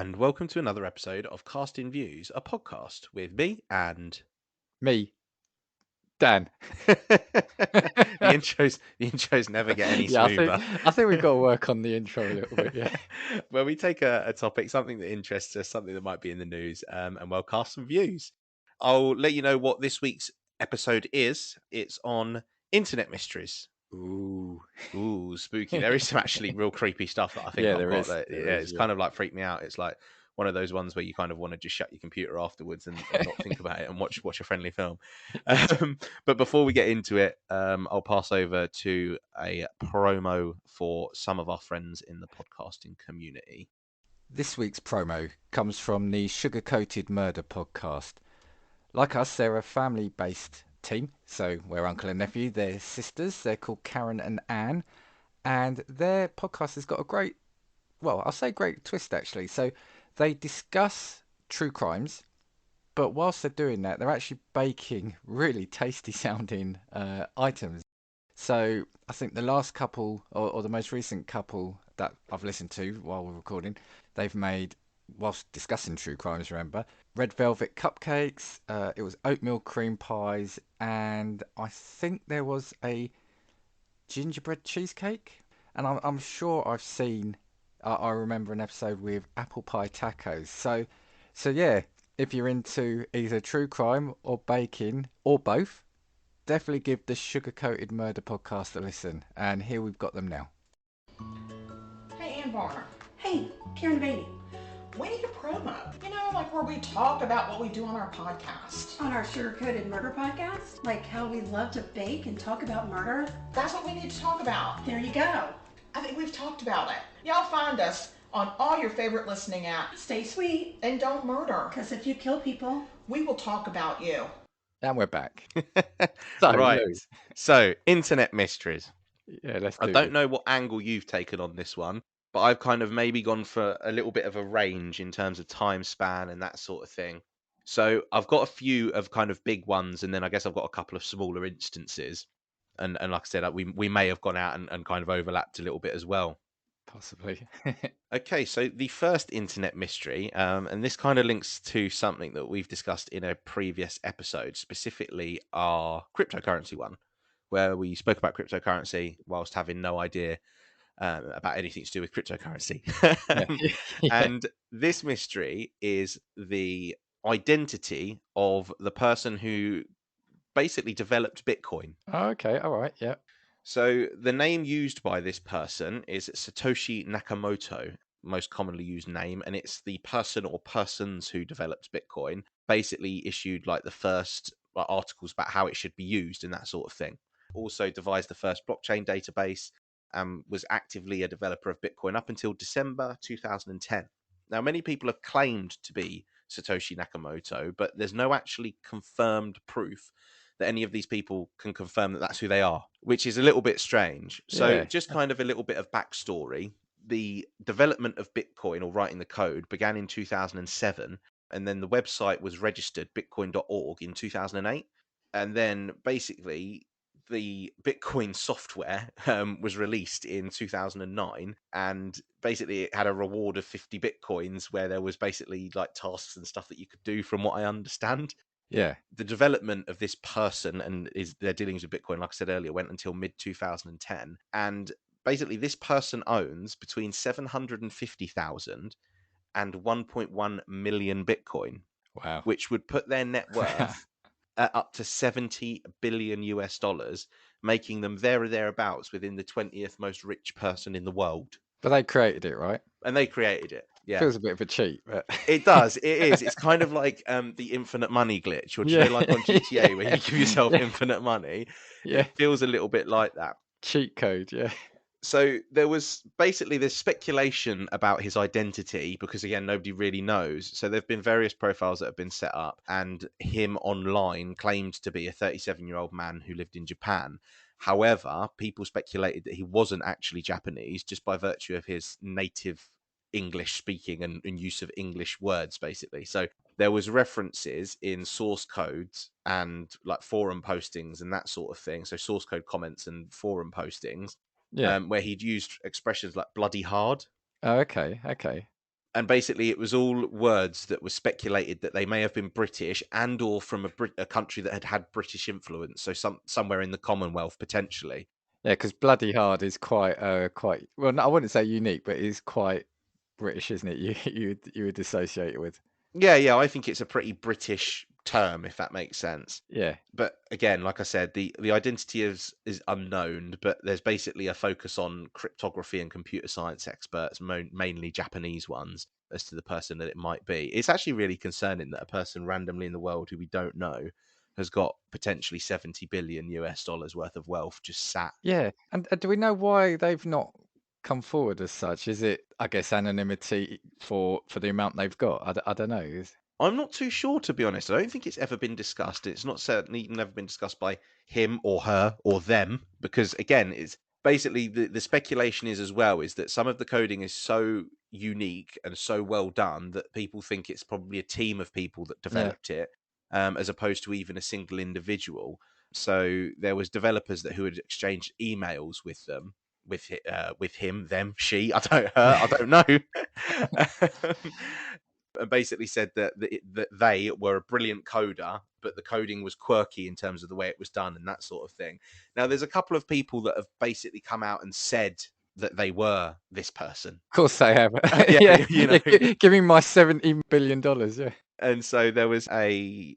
and welcome to another episode of Casting Views, a podcast with me and Me, Dan. the intros never get any Yeah, smoother. I think we've got to work on the intro a little bit. Yeah. Where we take a topic, something that interests us, something that might be in the news, and we'll cast some views. I'll let you know what this week's episode is. It's on internet mysteries. Ooh. Ooh, spooky. There is some actually real creepy stuff that I think Yeah, I've there got is. that, There yeah, is. it's Yeah. kind of like freaked me out. It's like one of those ones where you kind of want to just shut your computer afterwards and not think about it and watch a friendly film. But before we get into it, I'll pass over to a promo for some of our friends in the podcasting community. This week's promo comes from the Sugar Coated Murder podcast. Like us, they're a family-based team. So we're uncle and nephew. They're sisters. They're called Karen and Anne. And their podcast has got a great, well, I'll say great twist actually. So they discuss true crimes. But whilst they're doing that, they're actually baking really tasty sounding items. So I think the last couple, or the most recent couple that I've listened to while we're recording, they've made, whilst discussing true crimes, remember, red velvet cupcakes, it was oatmeal cream pies, and I think there was a gingerbread cheesecake. And I'm sure I've seen, I remember an episode with apple pie tacos. So yeah, if you're into either true crime or baking or both, definitely give the Sugar Coated Murder podcast a listen. And here we've got them now. Hey, Ann Varner. Hey, Karen Beatty. We need a promo. You know, like where we talk about what we do on our podcast. On our Sugar Coated Murder podcast, like how we love to bake and talk about murder. That's what we need to talk about. There you go. I think we've talked about it. Y'all find us on all your favorite listening apps. Stay sweet, And don't murder. because if you kill people, We will talk about you. And we're back. So, Right. Lou, So, internet mysteries. yeah, let's do I don't it. know what angle you've taken on this one, but I've kind of maybe gone for a little bit of a range in terms of time span and that sort of thing. So I've got a few of kind of big ones, and then I guess I've got a couple of smaller instances. And like I said, we may have gone out and kind of overlapped a little bit as well. Possibly. Okay, so the first internet mystery, and this kind of links to something that we've discussed in a previous episode, specifically our cryptocurrency one, where we spoke about cryptocurrency whilst having no idea about anything to do with cryptocurrency. Yeah. And this mystery is the identity of the person who basically developed Bitcoin. Oh, okay. All right. Yeah. So the name used by this person is Satoshi Nakamoto, most commonly used name, and it's the person or persons who developed Bitcoin, basically issued like the first articles about how it should be used and that sort of thing. Also devised the first blockchain database and was actively a developer of Bitcoin up until December 2010. Now, many people have claimed to be Satoshi Nakamoto, but there's no actually confirmed proof that any of these people can confirm that that's who they are, which is a little bit strange. So Yeah. just kind of a little bit of backstory. The development of Bitcoin or writing the code began in 2007, and then the website was registered bitcoin.org in 2008. And then basically the Bitcoin software was released in 2009, and basically it had a reward of 50 Bitcoins where there was basically like tasks and stuff that you could do from what I understand. Yeah. The development of this person and their dealings with Bitcoin, like I said earlier, went until mid 2010. And basically, this person owns between 750,000 and 1.1 million Bitcoin, Wow. which would put their net worth at up to 70 billion US dollars, making them there or thereabouts within the 20th most rich person in the world. But they created it, right? And they created it. Yeah. Feels a bit of a cheat, but It does. It is. It's kind of like the infinite money glitch, or do you Yeah. know, like on GTA, where Yeah. you give yourself Yeah. infinite money. Yeah. It feels a little bit like that. Cheat code. Yeah. So there was basically this speculation about his identity because, again, nobody really knows. So there have been various profiles that have been set up, and him online claimed to be a 37-year-old man who lived in Japan. However, people speculated that he wasn't actually Japanese just by virtue of his native English speaking and use of English words, basically. So there was references in source codes and like forum postings and that sort of thing. So source code comments and forum postings. Yeah. Where he'd used expressions like bloody hard. Oh, okay. Okay. And basically, it was all words that were speculated that they may have been British and or from a country that had British influence, so somewhere in the Commonwealth potentially. Yeah, because bloody hard is quite well. No, I wouldn't say unique, but it is quite British, isn't it? You would associate it with. Yeah, I think it's a pretty British term, if that makes sense. Yeah, But again, like I said, the identity is unknown, but there's basically a focus on cryptography and computer science experts, mainly Japanese ones, as to the person that it might be. It's actually really concerning that a person randomly in the world who we don't know has got potentially 70 billion US dollars worth of wealth just sat. yeah. And do we know why they've not come forward as such? Is it, I guess, anonymity for the amount they've got? I don't know. I'm not too sure, to be honest. I don't think it's ever been discussed. It's not certainly never been discussed by him or her or them, because again, it's basically the speculation is as well is that some of the coding is so unique and so well done that people think it's probably a team of people that Yeah. developed it, as opposed to even a single individual. So there was developers who had exchanged emails with them, with him, them, she, I don't, her, I don't know. And basically said that they were a brilliant coder, but the coding was quirky in terms of the way it was done and that sort of thing. Now, there's a couple of people that have basically come out and said that they were this person. Of course they have. Yeah, Yeah, you yeah. know. Give me my $70 billion. Yeah. And so there was a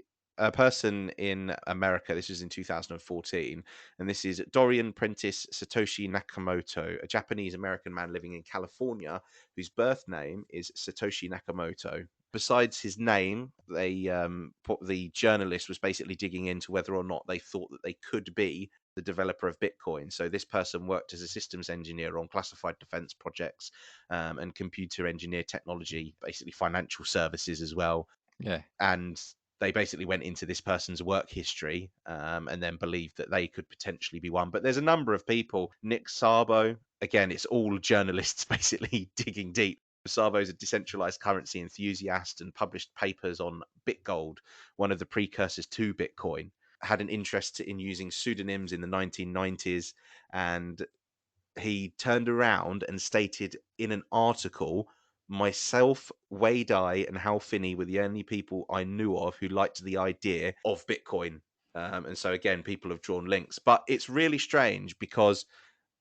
person in America. This was in 2014, and this is Dorian Prentice Satoshi Nakamoto, a Japanese American man living in California, whose birth name is Satoshi Nakamoto. Besides his name, the journalist was basically digging into whether or not they thought that they could be the developer of Bitcoin. So this person worked as a systems engineer on classified defense projects, and computer engineer technology, basically financial services as well. Yeah. And they basically went into this person's work history, and then believed that they could potentially be one. But there's a number of people. Nick Szabo, again, it's all journalists basically digging deep. Szabo is a decentralized currency enthusiast and published papers on BitGold, one of the precursors to Bitcoin. Had an interest in using pseudonyms in the 1990s, and he turned around and stated in an article, myself, Wade I, and Hal Finney were the only people I knew of who liked the idea of Bitcoin. And so again, people have drawn links, but it's really strange because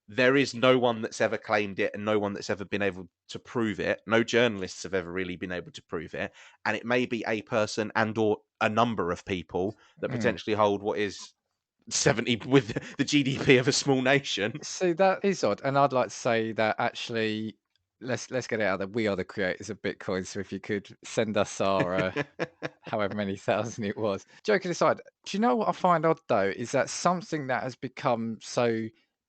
there is no one that's ever claimed it and no one that's ever been able to prove it. No journalists have ever really been able to prove it. And it may be a person and or a number of people that Mm. potentially hold what is 70 with the GDP of a small nation. See, that is odd, and I'd like to say that actually, let's get it out there. We are the creators of Bitcoin, so if you could send us our however many thousand it was. Joking aside, do you know what I find odd though is that something that has become so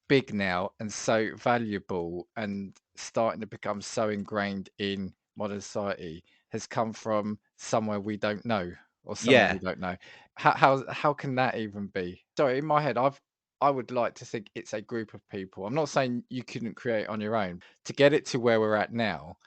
big now and so valuable and starting to become so ingrained in modern society has come from somewhere we don't know or someone we Yeah. don't know. How can that even be? Sorry, in my head, I would like to think it's a group of people. I'm not saying you couldn't create on your own. To get it to where we're at now,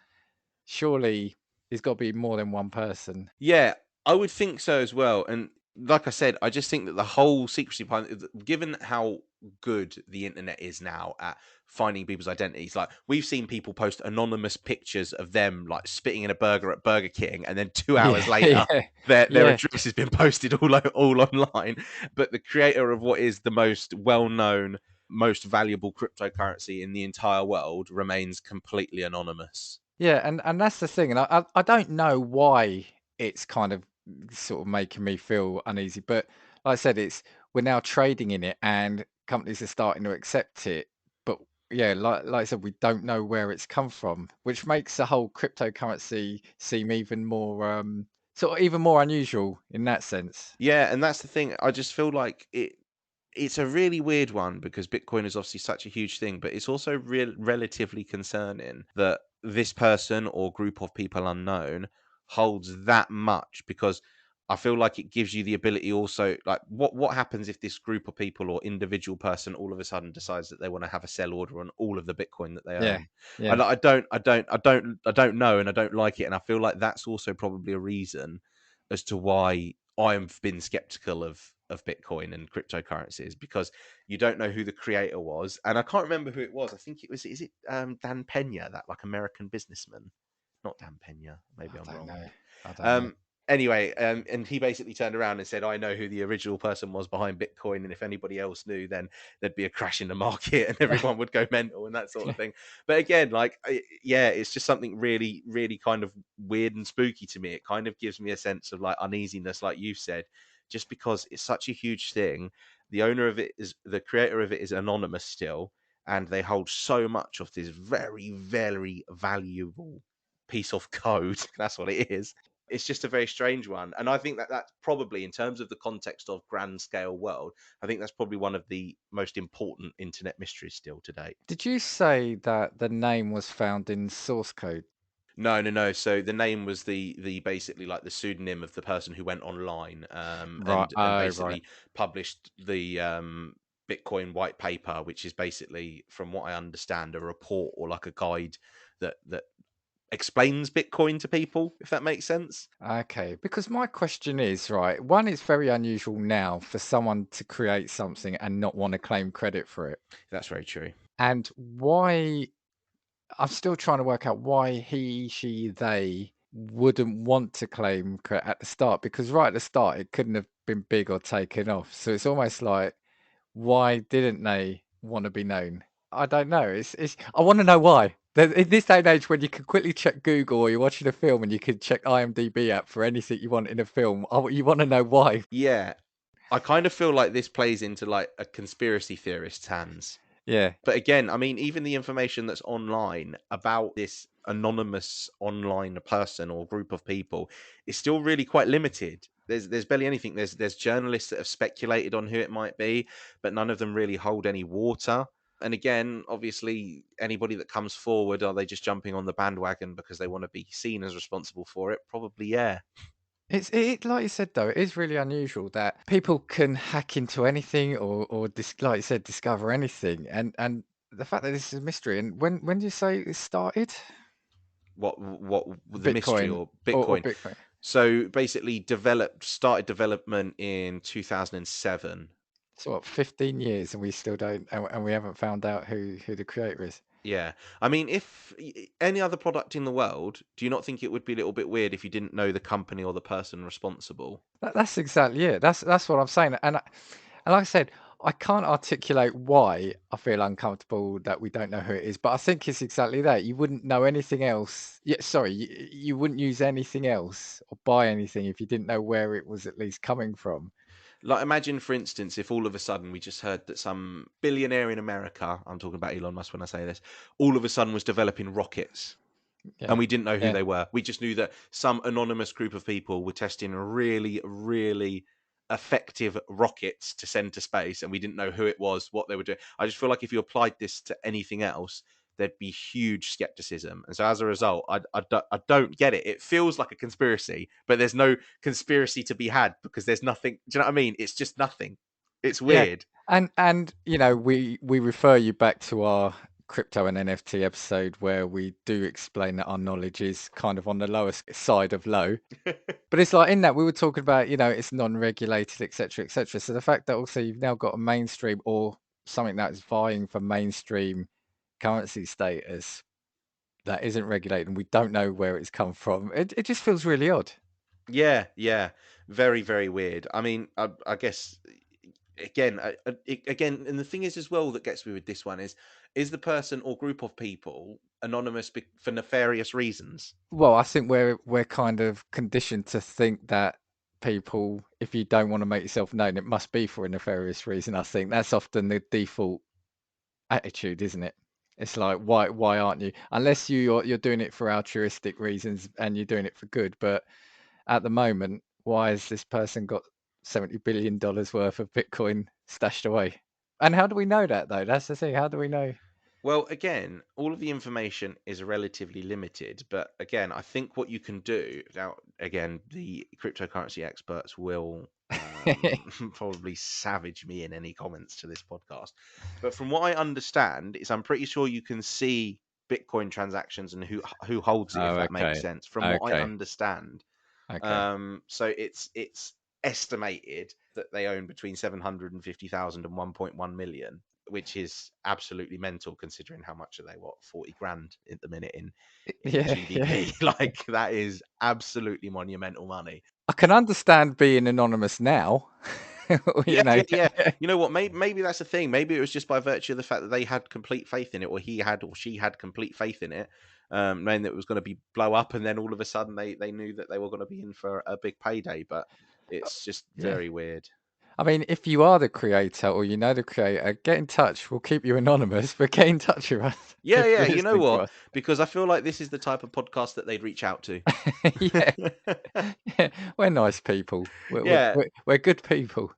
surely there's got to be more than one person. Yeah, I would think so as well. And like I said, I just think that the whole secrecy part, given how good the internet is now at finding people's identities, like we've seen people post anonymous pictures of them like spitting in a burger at Burger King, and then 2 hours Yeah, later, yeah, their yeah, address has been posted all online. But the creator of what is the most well known, most valuable cryptocurrency in the entire world remains completely anonymous. yeah, and that's the thing, and I don't know why it's kind of sort of making me feel uneasy, but like I said, it's we're now trading in it, and companies are starting to accept it. But yeah, like I said, we don't know where it's come from, which makes the whole cryptocurrency seem even more sort of even more unusual in that sense. Yeah, and that's the thing. I just feel like it's a really weird one because Bitcoin is obviously such a huge thing, but it's also relatively concerning that this person or group of people unknown holds that much because I feel like it gives you the ability also like what happens if this group of people or individual person all of a sudden decides that they want to have a sell order on all of the Bitcoin that they Yeah, own. yeah. I don't know and I don't like it. And I feel like that's also probably a reason as to why I've been skeptical of Bitcoin and cryptocurrencies because you don't know who the creator was, and I can't remember who it was. I think it was is it Dan Pena, that like American businessman? Not Dan Pena. Maybe I I'm don't wrong. know. I don't know. Anyway, and he basically turned around and said, I know who the original person was behind Bitcoin, and if anybody else knew, then there'd be a crash in the market and everyone would go mental and that sort of thing. But again, like, yeah, it's just something really, really kind of weird and spooky to me. It kind of gives me a sense of like uneasiness, like you said, just because it's such a huge thing. The owner of it is the creator of it is anonymous still, and they hold so much of this very, very valuable piece of code. That's what it is. It's just a very strange one. And I think that that's probably, in terms of the context of grand scale world, I think that's probably one of the most important internet mysteries still to date. Did you say that the name was found in source code? No, no, no. So the name was the basically like the pseudonym of the person who went online, Right. and Oh, right. basically published the Bitcoin white paper, which is basically, from what I understand, a report or like a guide that explains Bitcoin to people, if that makes sense. Okay, because my question is, right, one, it's very unusual now for someone to create something and not want to claim credit for it. That's very true. And why, I'm still trying to work out why he, she, they wouldn't want to claim credit at the start, because right at the start, it couldn't have been big or taken off. So it's almost like, why didn't they want to be known? I don't know. It's I want to know why. In this day and age, when you can quickly check Google or you're watching a film and you can check IMDb app for anything you want in a film, you want to know why. Yeah, I kind of feel like this plays into like a conspiracy theorist's hands. Yeah, But again, I mean, even the information that's online about this anonymous online person or group of people is still really quite limited. There's barely anything. There's journalists that have speculated on who it might be, but none of them really hold any water. And again, obviously, anybody that comes forward, are they just jumping on the bandwagon because they want to be seen as responsible for it? Probably, yeah. it like you said though, it is really unusual that people can hack into anything or like you said, discover anything, and the fact that this is a mystery. And when do you say it started? What the mystery Bitcoin or or Bitcoin? Bitcoin? So basically, started development in 2007. So what, 15 years and we still don't, and we haven't found out who the creator is. Yeah, I mean, if any other product in the world, do you not think it would be a little bit weird if you didn't know the company or the person responsible? That's exactly it. That's what I'm saying. And like I said, I can't articulate why I feel uncomfortable that we don't know who it is, but I think it's exactly that. You wouldn't know anything else. Yeah, sorry, you wouldn't use anything else or buy anything if you didn't know where it was at least coming from. Like, imagine, for instance, if all of a sudden we just heard that some billionaire in America, I'm talking about Elon Musk when I say this, all of a sudden was developing rockets. And Yeah, we didn't know who yeah, they were. We just knew that some anonymous group of people were testing really, really effective rockets to send to space, and we didn't know who it was, what they were doing. I just feel like if you applied this to anything else, there'd be huge skepticism. And so as a result, I don't get it. It feels like a conspiracy, but there's no conspiracy to be had because there's nothing. Do you know what I mean? It's just nothing. It's yeah. weird. And you know, we refer you back to our crypto and NFT episode where we do explain that our knowledge is kind of on the lowest side of low. But it's like in that we were talking about, you know, it's non-regulated, etc., etc. So the fact that also you've now got a mainstream or something that's vying for mainstream currency status that isn't regulated and we don't know where it's come from, it just feels really odd. Yeah, yeah, very, very weird. I mean, I guess again, again, and the thing is as well that gets me with this one is the person or group of people anonymous for nefarious reasons? Well, I think we're kind of conditioned to think that people, if you don't want to make yourself known, it must be for a nefarious reason. I think that's often the default attitude, isn't it? It's like why aren't you? Unless you're doing it for altruistic reasons and you're doing it for good. But at the moment, why has this person got $70 billion worth of Bitcoin stashed away? And how do we know that though? That's the thing. How do we know? Well, again, all of the information is relatively limited, but again, I think what you can do now, again, the cryptocurrency experts will probably savage me in any comments to this podcast. But from what I understand, is I'm pretty sure you can see Bitcoin transactions and who holds it, if Oh, that makes okay. sense. From what I Okay. understand, Okay. so it's estimated that they own between 750,000 and 1.1 million. which is absolutely mental considering how much are they, 40 grand at the minute in Yeah, yeah. GDP. Like, that is absolutely monumental money. I can understand being anonymous now. Yeah, You know. yeah. You know what? Maybe that's the thing. Maybe it was just by virtue of the fact that they had complete faith in it, or he had, or she had complete faith in it, knowing that it was going to be blow up, and then all of a sudden they knew that they were going to be in for a big payday. But it's just Yeah. very weird. I mean, if you are the creator or you know the creator, get in touch. We'll keep you anonymous, but get in touch with us Yeah, if yeah. you're You know listening to what? us. Because I feel like this is the type of podcast that they'd reach out to. Yeah, yeah. We're nice people. Yeah. We're good people.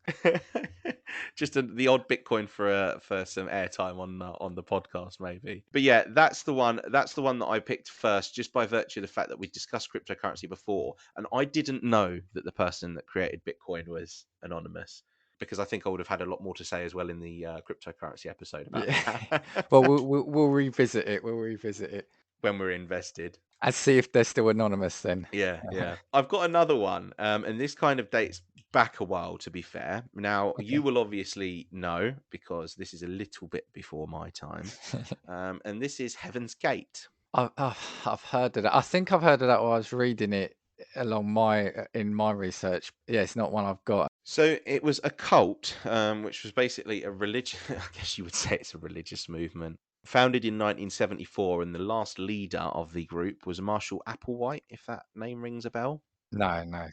Just the odd Bitcoin for some airtime on the podcast, maybe. But yeah, that's the one. That's the one that I picked first, just by virtue of the fact that we discussed cryptocurrency before, and I didn't know that the person that created Bitcoin was anonymous, because I think I would have had a lot more to say as well in the cryptocurrency episode about Yeah. that. Well, we'll revisit it. We'll revisit it When we're invested. and see if they're still anonymous then. Yeah, yeah. I've got another one, and this kind of dates back a while, to be fair. Now, you Okay. will obviously know because this is a little bit before my time, and this is Heaven's Gate. I've heard of that. I think I've heard of that while I was reading it along in my research. Yeah, it's not one I've got. So it was a cult, which was basically a religion. I guess you would say it's a religious movement. Founded in 1974, and the last leader of the group was Marshall Applewhite, if that name rings a bell. No, no.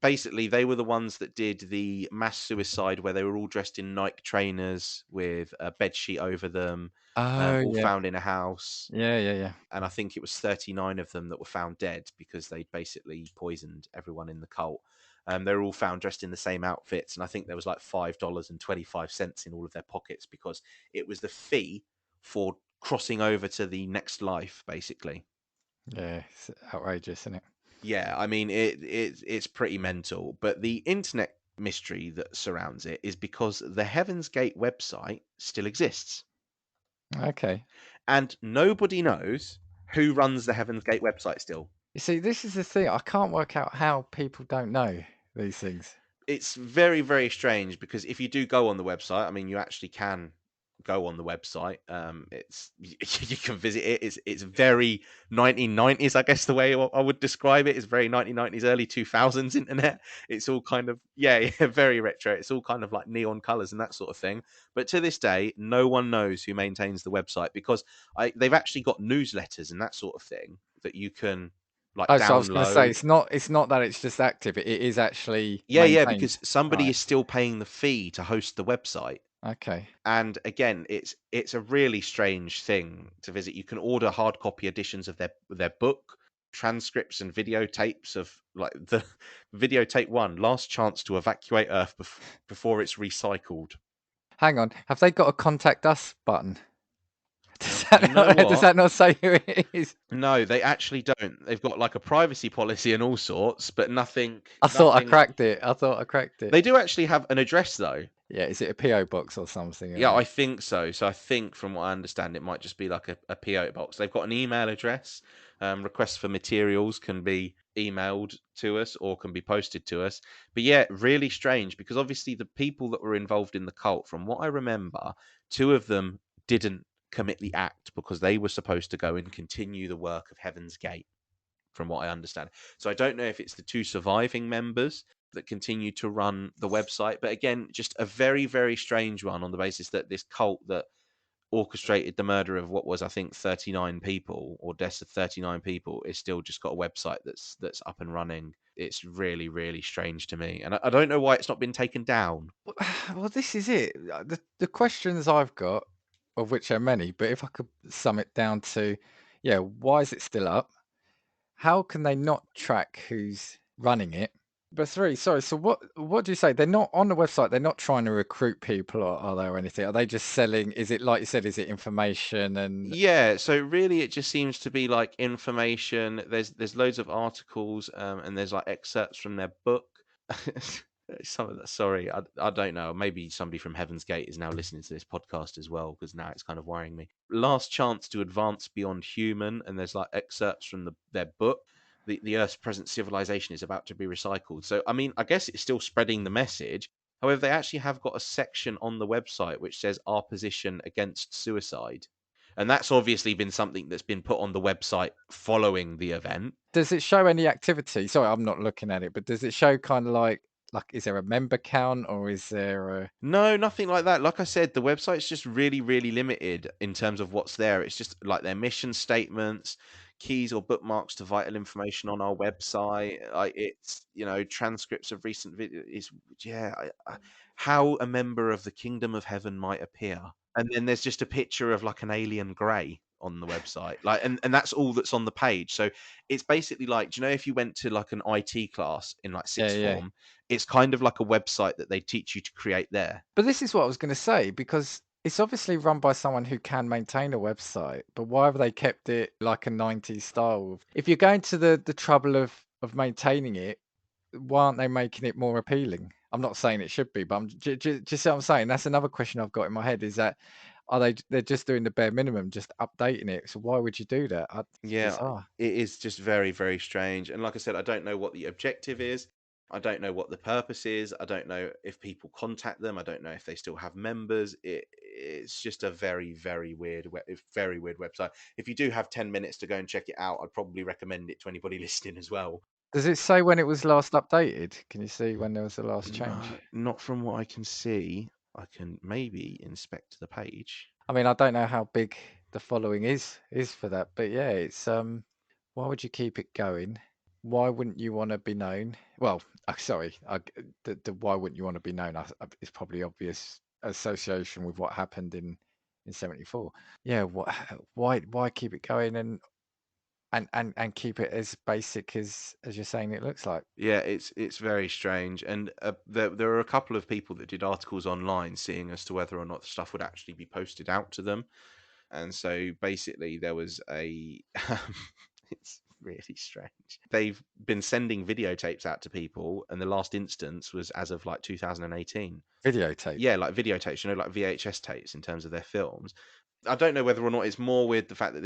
Basically, they were the ones that did the mass suicide where they were all dressed in Nike trainers with a bed sheet over them, Oh, all yeah. found in a house. Yeah, yeah, yeah. And I think it was 39 of them that were found dead because they basically poisoned everyone in the cult. They were all found dressed in the same outfits, and I think there was like $5.25 in all of their pockets because it was the fee for crossing over to the next life, basically. Yeah, it's outrageous, isn't it? Yeah, I mean it's pretty mental. But the internet mystery that surrounds it is because the Heaven's Gate website still exists, Okay. and nobody knows who runs the Heaven's Gate website still. You see, this is the thing. I can't work out how people don't know these things. It's very, very strange because if you do go on the website, I mean, you actually can go on the website. It's you can visit it. It's very 1990s, I guess the way I would describe it is very 1990s, early 2000s internet. It's all kind of yeah, very retro. It's all kind of like neon colors and that sort of thing. But to this day, no one knows who maintains the website because they've actually got newsletters and that sort of thing that you can like Oh, so I was going to say download. it's not that it's just active. It is actually Yeah, yeah, maintained. because somebody Right. is still paying the fee to host the website. Okay. And again, it's a really strange thing to visit. You can order hard copy editions of their book, transcripts and videotapes of like the videotape one, Last Chance to Evacuate Earth before it's recycled. Hang on. Have they got a contact us button? You know Does what? that not say who it is? No, they actually don't. They've got like a privacy policy and all sorts, but nothing. I thought I cracked it. I thought I cracked it. They do actually have an address though. Yeah, is it a PO box or something? Yeah, I think so. So I think, from what I understand, it might just be like a PO box. They've got an email address. Requests for materials can be emailed to us or can be posted to us. But yeah, really strange because obviously the people that were involved in the cult, from what I remember, two of them didn't commit the act because they were supposed to go and continue the work of Heaven's Gate, from what I understand. So I don't know if it's the two surviving members that continue to run the website, but again, just a very, very strange one on the basis that this cult that orchestrated the murder of what was, I think, 39 people or deaths of 39 people is still just got a website that's up and running. It's really, really strange to me, and I don't know why it's not been taken down. Well, this is it. The questions I've got, of which are many, but if I could sum it down to, yeah, why is it still up? How can they not track who's running it? But three, sorry. So what do you say? They're not on the website. They're not trying to recruit people, or are they, or anything? Are they just selling? Is it like you said? Is it information and Yeah, so really it just seems to be like information. There's loads of articles, and there's like excerpts from their book. Some of that, sorry, I don't know. Maybe somebody from Heaven's Gate is now listening to this podcast as well, because now it's kind of worrying me. Last Chance to Advance Beyond Human, and there's like excerpts from their book. The Earth's present civilization is about to be recycled. So I mean, I guess it's still spreading the message. However, they actually have got a section on the website which says our position against suicide. And that's obviously been something that's been put on the website following the event. Does it show any activity? Sorry, I'm not looking at it, but does it show kind of like is there a member count or is there a No, nothing like that. Like I said, the website's just really, really limited in terms of what's there. It's just like their mission statements, keys or bookmarks to vital information on our website. Like it's, transcripts of recent videos. Yeah, how a member of the kingdom of heaven might appear. And then there's just a picture of like an alien grey on the website. Like, and that's all that's on the page. So it's basically like, do you know, if you went to like an IT class in like yeah, sixth yeah. form, it's kind of like a website that they teach you to create there. But this is what I was going to say because it's obviously run by someone who can maintain a website, but why have they kept it like a 90s style? If you're going to the trouble of maintaining it, why aren't they making it more appealing? I'm not saying it should be, but just see what I'm saying. That's another question I've got in my head is that they're just doing the bare minimum, just updating it. So why would you do that? It's Yeah, bizarre. it is just very, very strange. And like I said, I don't know what the objective is. I don't know what the purpose is. I don't know if people contact them. I don't know if they still have members. It's just a very, very weird, very weird website. If you do have 10 minutes to go and check it out, I'd probably recommend it to anybody listening as well. Does it say when it was last updated? Can you see when there was the last change? No, not from what I can see. I can maybe inspect the page. I mean, I don't know how big the following is for that, but yeah, it's why would you keep it going? Why wouldn't you want to be known? Well, sorry, the why wouldn't you want to be known? It's probably obvious association with what happened in '74. Yeah, why keep it going and keep it as basic as you're saying it looks like? Yeah, it's very strange, and there are a couple of people that did articles online seeing as to whether or not the stuff would actually be posted out to them, and so basically there was a it's really strange. They've been sending videotapes out to people, and the last instance was as of like 2018. Videotape. Yeah, like videotapes, like VHS tapes in terms of their films. I don't know whether or not it's more weird the fact that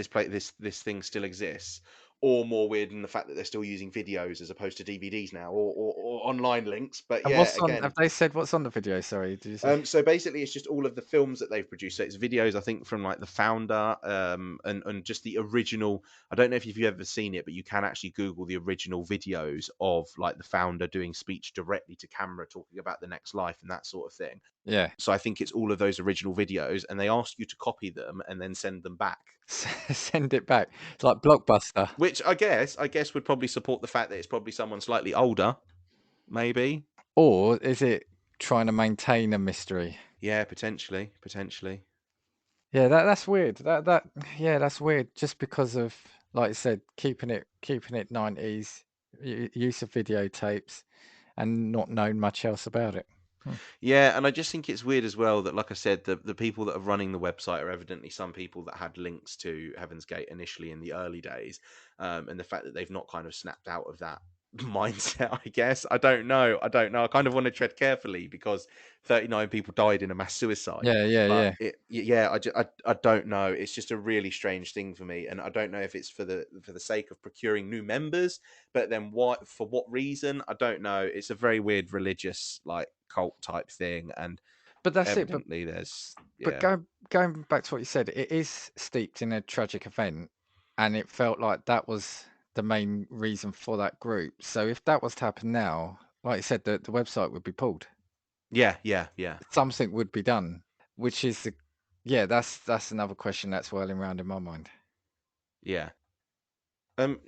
this thing still exists, or more weird in the fact that they're still using videos as opposed to DVDs now, or online links. But And yeah, what's on? again, Have they said what's on the video? Sorry, did you say? so basically, it's just all of the films that they've produced. So it's videos, I think, from like the founder, and just the original. I don't know if you've ever seen it, but you can actually Google the original videos of like the founder doing speech directly to camera, talking about the next life and that sort of thing. Yeah. So I think it's all of those original videos, and they ask you to copy them and then send them back. Send it back. It's like Blockbuster. Which I guess would probably support the fact that it's probably someone slightly older, maybe. Or is it trying to maintain a mystery? Yeah, potentially. Yeah, that's weird. That yeah, that's weird. Just because of, like I said, keeping it 90s, use of videotapes, and not knowing much else about it. Yeah, and I just think it's weird as well that, like I said, the people that are running the website are evidently some people that had links to Heaven's Gate initially in the early days, and the fact that they've not kind of snapped out of that mindset, I guess. I don't know. I kind of want to tread carefully because 39 people died in a mass suicide. Yeah, yeah, But yeah. yeah, I don't know. It's just a really strange thing for me, and I don't know if it's for the sake of procuring new members, but then for what reason? I don't know. It's a very weird religious like cult type thing, and But that's it. evidently there's But yeah. going back to what you said, it is steeped in a tragic event, and it felt like that was the main reason for that group. So if that was to happen now, like you said, the website would be pulled. Yeah. Something would be done, which is yeah, that's another question that's whirling around in my mind. Yeah.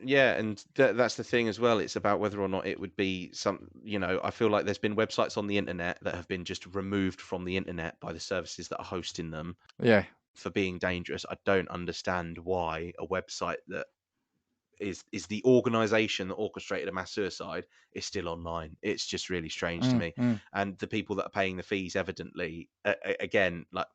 Yeah, and that's the thing as well. It's about whether or not it would be I feel like there's been websites on the internet that have been just removed from the internet by the services that are hosting them Yeah. for being dangerous. I don't understand why a website that is the organization that orchestrated a mass suicide is still online. It's just really strange to Mm, me. mm. And the people that are paying the fees, evidently, again, like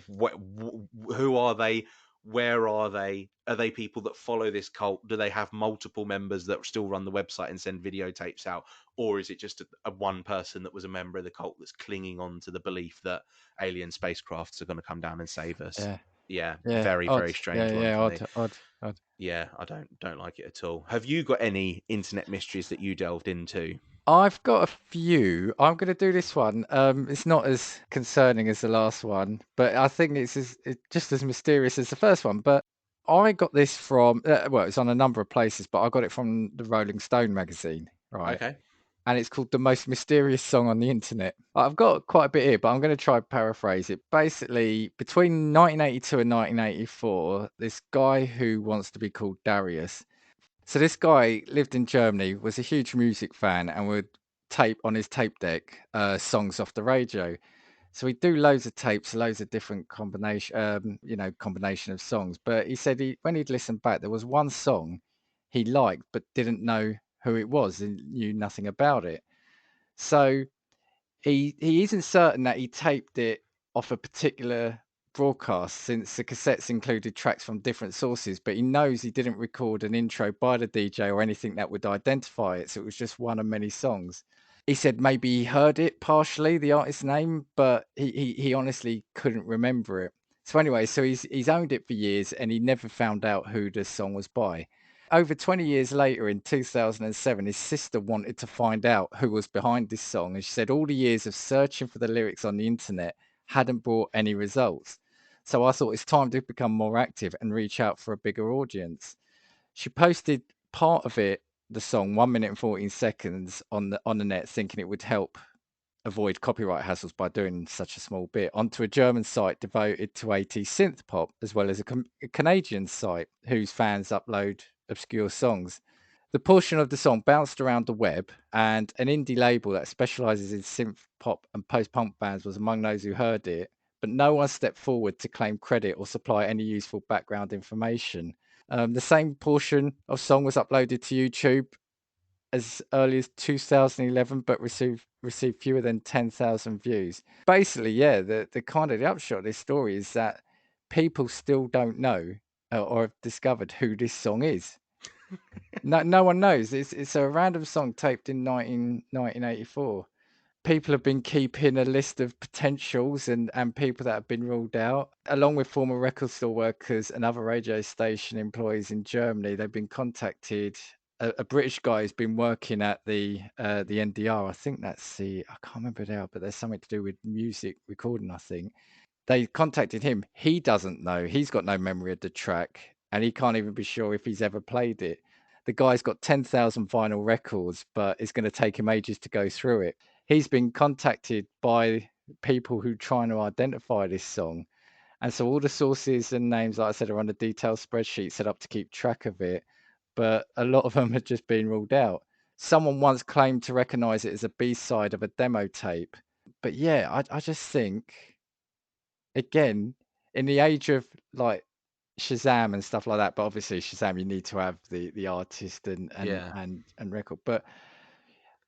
who are they? Where are they? Are they people that follow this cult? Do they have multiple members that still run the website and send videotapes out, or is it just a one person that was a member of the cult that's clinging on to the belief that alien spacecrafts are going to come down and save us? Yeah. Yeah, Yeah. very Odd. very strange Yeah. one Yeah. for me. Odd. Yeah, I don't like it at all. Have you got any internet mysteries that you delved into? I've got a few. I'm going to do this one. It's not as concerning as the last one, but I think it's just as mysterious as the first one. But I got this from, well, it's on a number of places, but I got it from the Rolling Stone magazine, right? Okay. And it's called The Most Mysterious Song on the Internet. I've got quite a bit here, but I'm going to try and paraphrase it. Basically, between 1982 and 1984, this guy who wants to be called Darius. So this guy lived in Germany, was a huge music fan, and would tape on his tape deck songs off the radio. So he'd do loads of tapes, loads of different combination of songs. But he said when he'd listened back, there was one song he liked but didn't know who it was and knew nothing about it. So he isn't certain that he taped it off a particular broadcast, since the cassettes included tracks from different sources, but he knows he didn't record an intro by the DJ or anything that would identify it, so it was just one of many songs. He said maybe he heard it partially, the artist's name, but he honestly couldn't remember it. So anyway, so he's owned it for years and he never found out who the song was by. Over 20 years later, in 2007, his sister wanted to find out who was behind this song, and she said all the years of searching for the lyrics on the internet hadn't brought any results. So I thought it's time to become more active and reach out for a bigger audience. She posted part of it, the song, 1 minute and 14 seconds, on the net, thinking it would help avoid copyright hassles by doing such a small bit, onto a German site devoted to 80s synth pop, as well as a Canadian site whose fans upload obscure songs. The portion of the song bounced around the web, and an indie label that specializes in synth pop and post-punk bands was among those who heard it, but no one stepped forward to claim credit or supply any useful background information. The same portion of song was uploaded to YouTube as early as 2011, but received fewer than 10,000 views. Basically, yeah, the kind of the upshot of this story is that people still don't know or have discovered who this song is. No one knows. It's a random song taped in 1984. People have been keeping a list of potentials and people that have been ruled out, along with former record store workers and other radio station employees in Germany. They've been contacted. A British guy who's been working at the NDR. I think that's I can't remember now, but there's something to do with music recording, I think. They contacted him. He doesn't know. He's got no memory of the track, and he can't even be sure if he's ever played it. The guy's got 10,000 vinyl records, but it's going to take him ages to go through it. He's been contacted by people who trying to identify this song. And so all the sources and names, like I said, are on a detailed spreadsheet set up to keep track of it. But a lot of them have just been ruled out. Someone once claimed to recognize it as a B-side of a demo tape. But yeah, I just think, again, in the age of like Shazam and stuff like that, but obviously Shazam, you need to have the artist Yeah. and record. But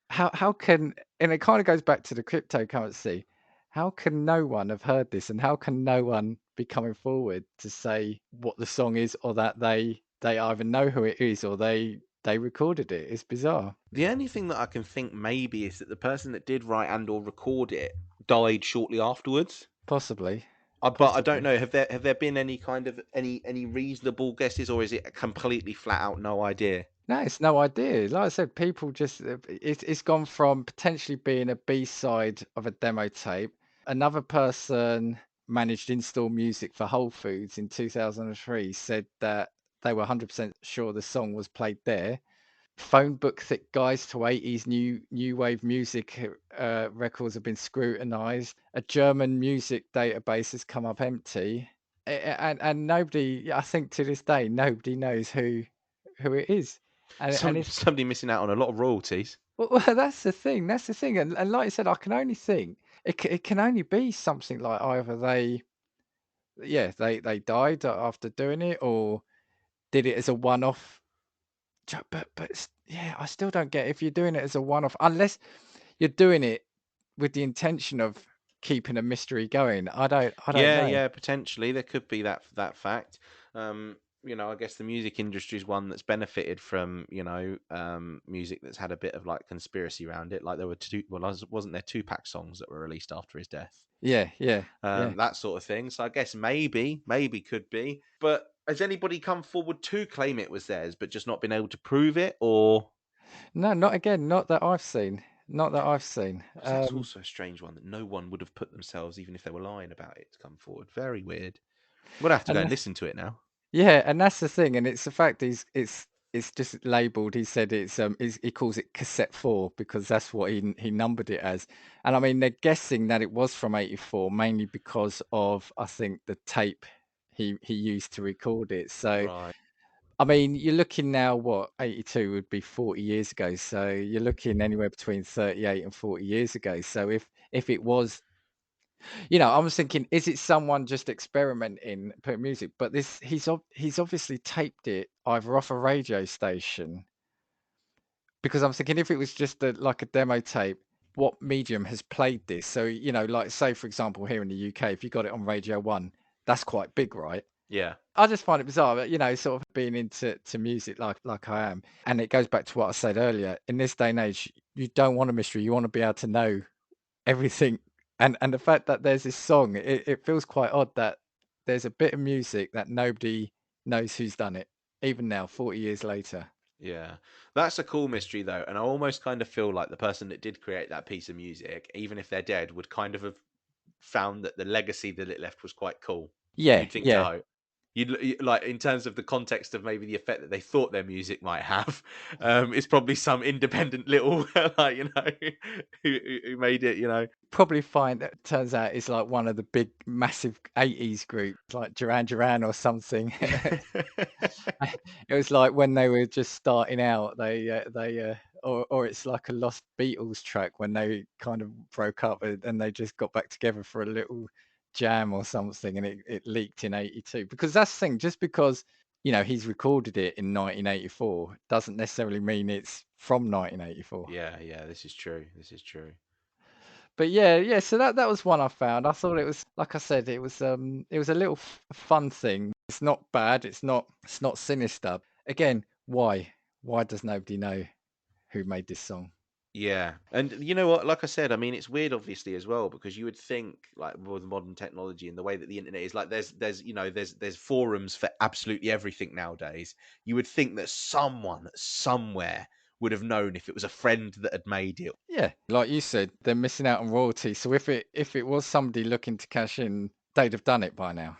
how can, and it kind of goes back to the cryptocurrency, how can no one have heard this, and how can no one be coming forward to say what the song is, or that they either know who it is or they recorded it? It's bizarre. The only thing that I can think maybe is that the person that did write and or record it died shortly afterwards. Possibly. But I don't know. Have there been any kind of any reasonable guesses, or is it a completely flat out no idea? No, it's no idea. Like I said, people just it's gone from potentially being a B-side of a demo tape. Another person managed in-store music for Whole Foods in 2003, said that they were 100% sure the song was played there. Phone book thick guides to 80s new wave music records have been scrutinized. A German music database has come up empty. And nobody, I think to this day, nobody knows who it is. And it's Somebody missing out on a lot of royalties. well, that's the thing. That's the thing. And like I said, I can only think it can only be something like either they died after doing it, or did it as a one-off. But yeah, I still don't get if you're doing it as a one-off, unless you're doing it with the intention of keeping a mystery going. I don't Yeah, know. yeah, potentially there could be that fact. I guess the music industry is one that's benefited from music that's had a bit of like conspiracy around it. Like there were wasn't there Tupac songs that were released after his death? Yeah, yeah, yeah. That sort of thing. So I guess maybe could be. But has anybody come forward to claim it was theirs, but just not been able to prove it, or? No, not again. Not that I've seen. Not that I've seen. 'Cause that's also a strange one that no one would have put themselves, even if they were lying about it, to come forward. Very weird. I'm gonna have to go and And listen to it now. yeah, and that's the thing, and it's the fact it's just labelled. He said he calls it cassette 4 because that's what he numbered it as. And I mean, they're guessing that it was from '84 mainly because of, I think, the tape he used to record it. So Right. I mean, you're looking now, what, 82 would be 40 years ago. So you're looking anywhere between 38 and 40 years ago. So if it was, I was thinking, is it someone just experimenting, putting music? But this, he's obviously taped it either off a radio station, because I'm thinking if it was just like a demo tape, what medium has played this? So, like say for example here in the UK, if you got it on Radio 1, that's quite big, right? Yeah. I just find it bizarre that, sort of being into music like I am. And it goes back to what I said earlier. In this day and age, you don't want a mystery. You want to be able to know everything. And the fact that there's this song, it feels quite odd that there's a bit of music that nobody knows who's done it, even now, 40 years later. Yeah. That's a cool mystery though, and I almost kind of feel like the person that did create that piece of music, even if they're dead, would kind of have found that the legacy that it left was quite cool. Yeah, You'd think to yeah. hope. Like in terms of the context of maybe the effect that they thought their music might have, it's probably some independent little like who made it. Probably find that turns out it's like one of the big, massive 80s groups, like Duran Duran or something. It was like when they were just starting out, or it's like a lost Beatles track when they kind of broke up and they just got back together for a little jam or something, and it leaked in '82. Because that's the thing, just because he's recorded it in 1984 doesn't necessarily mean it's from 1984. Yeah, yeah, this is true. This is true. But yeah, yeah. So that was one I found. I thought it was, like I said, it was a little fun thing. It's not bad. It's not sinister. Again, why? Why does nobody know who made this song? Yeah, and you know what? Like I said, I mean, it's weird, obviously, as well, because you would think, like, with modern technology and the way that the internet is, like, there's forums for absolutely everything nowadays. You would think that someone somewhere would have known if it was a friend that had made it. Yeah, like you said, they're missing out on royalties. So if it was somebody looking to cash in, they'd have done it by now.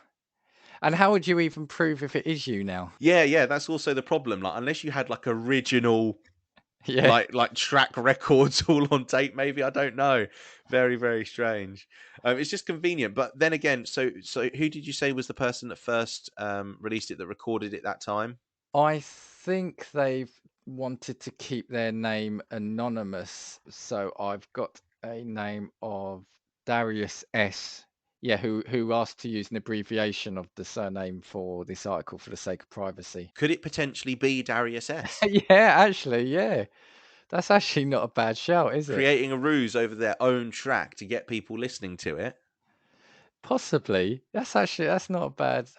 And how would you even prove if it is you now? Yeah, yeah, that's also the problem. Like, unless you had like original, Yeah. like track records all on tape, maybe I don't know. Very, very strange. It's just convenient. But then again, so who did you say was the person that first released it, that recorded it that time? I think they've wanted to keep their name anonymous, so I've got a name of Darius S. Yeah, who asked to use an abbreviation of the surname for this article for the sake of privacy. Could it potentially be Darius S? Yeah, actually, yeah. That's actually not a bad shout, is it? Creating a ruse over their own track to get people listening to it? Possibly. That's not a bad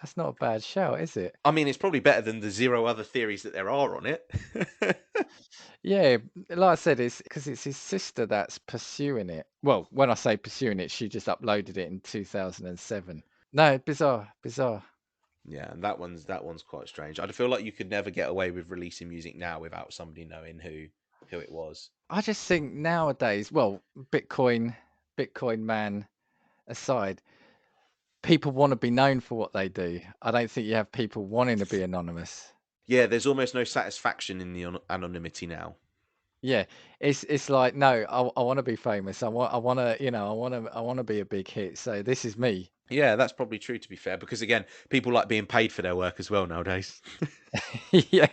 shout, is it? I mean, it's probably better than the zero other theories that there are on it. Yeah, like I said, it's because it's his sister that's pursuing it. Well, when I say pursuing it, she just uploaded it in 2007. No, bizarre, bizarre. Yeah, and that one's quite strange. I feel like you could never get away with releasing music now without somebody knowing who it was. I just think nowadays, well, Bitcoin man aside, people want to be known for what they do. I don't think you have people wanting to be anonymous. Yeah, there's almost no satisfaction in the anonymity now. Yeah, it's like, no, I want to be famous. I want to, I want to be a big hit. So this is me. Yeah, that's probably true, to be fair, because again, people like being paid for their work as well nowadays. Yeah,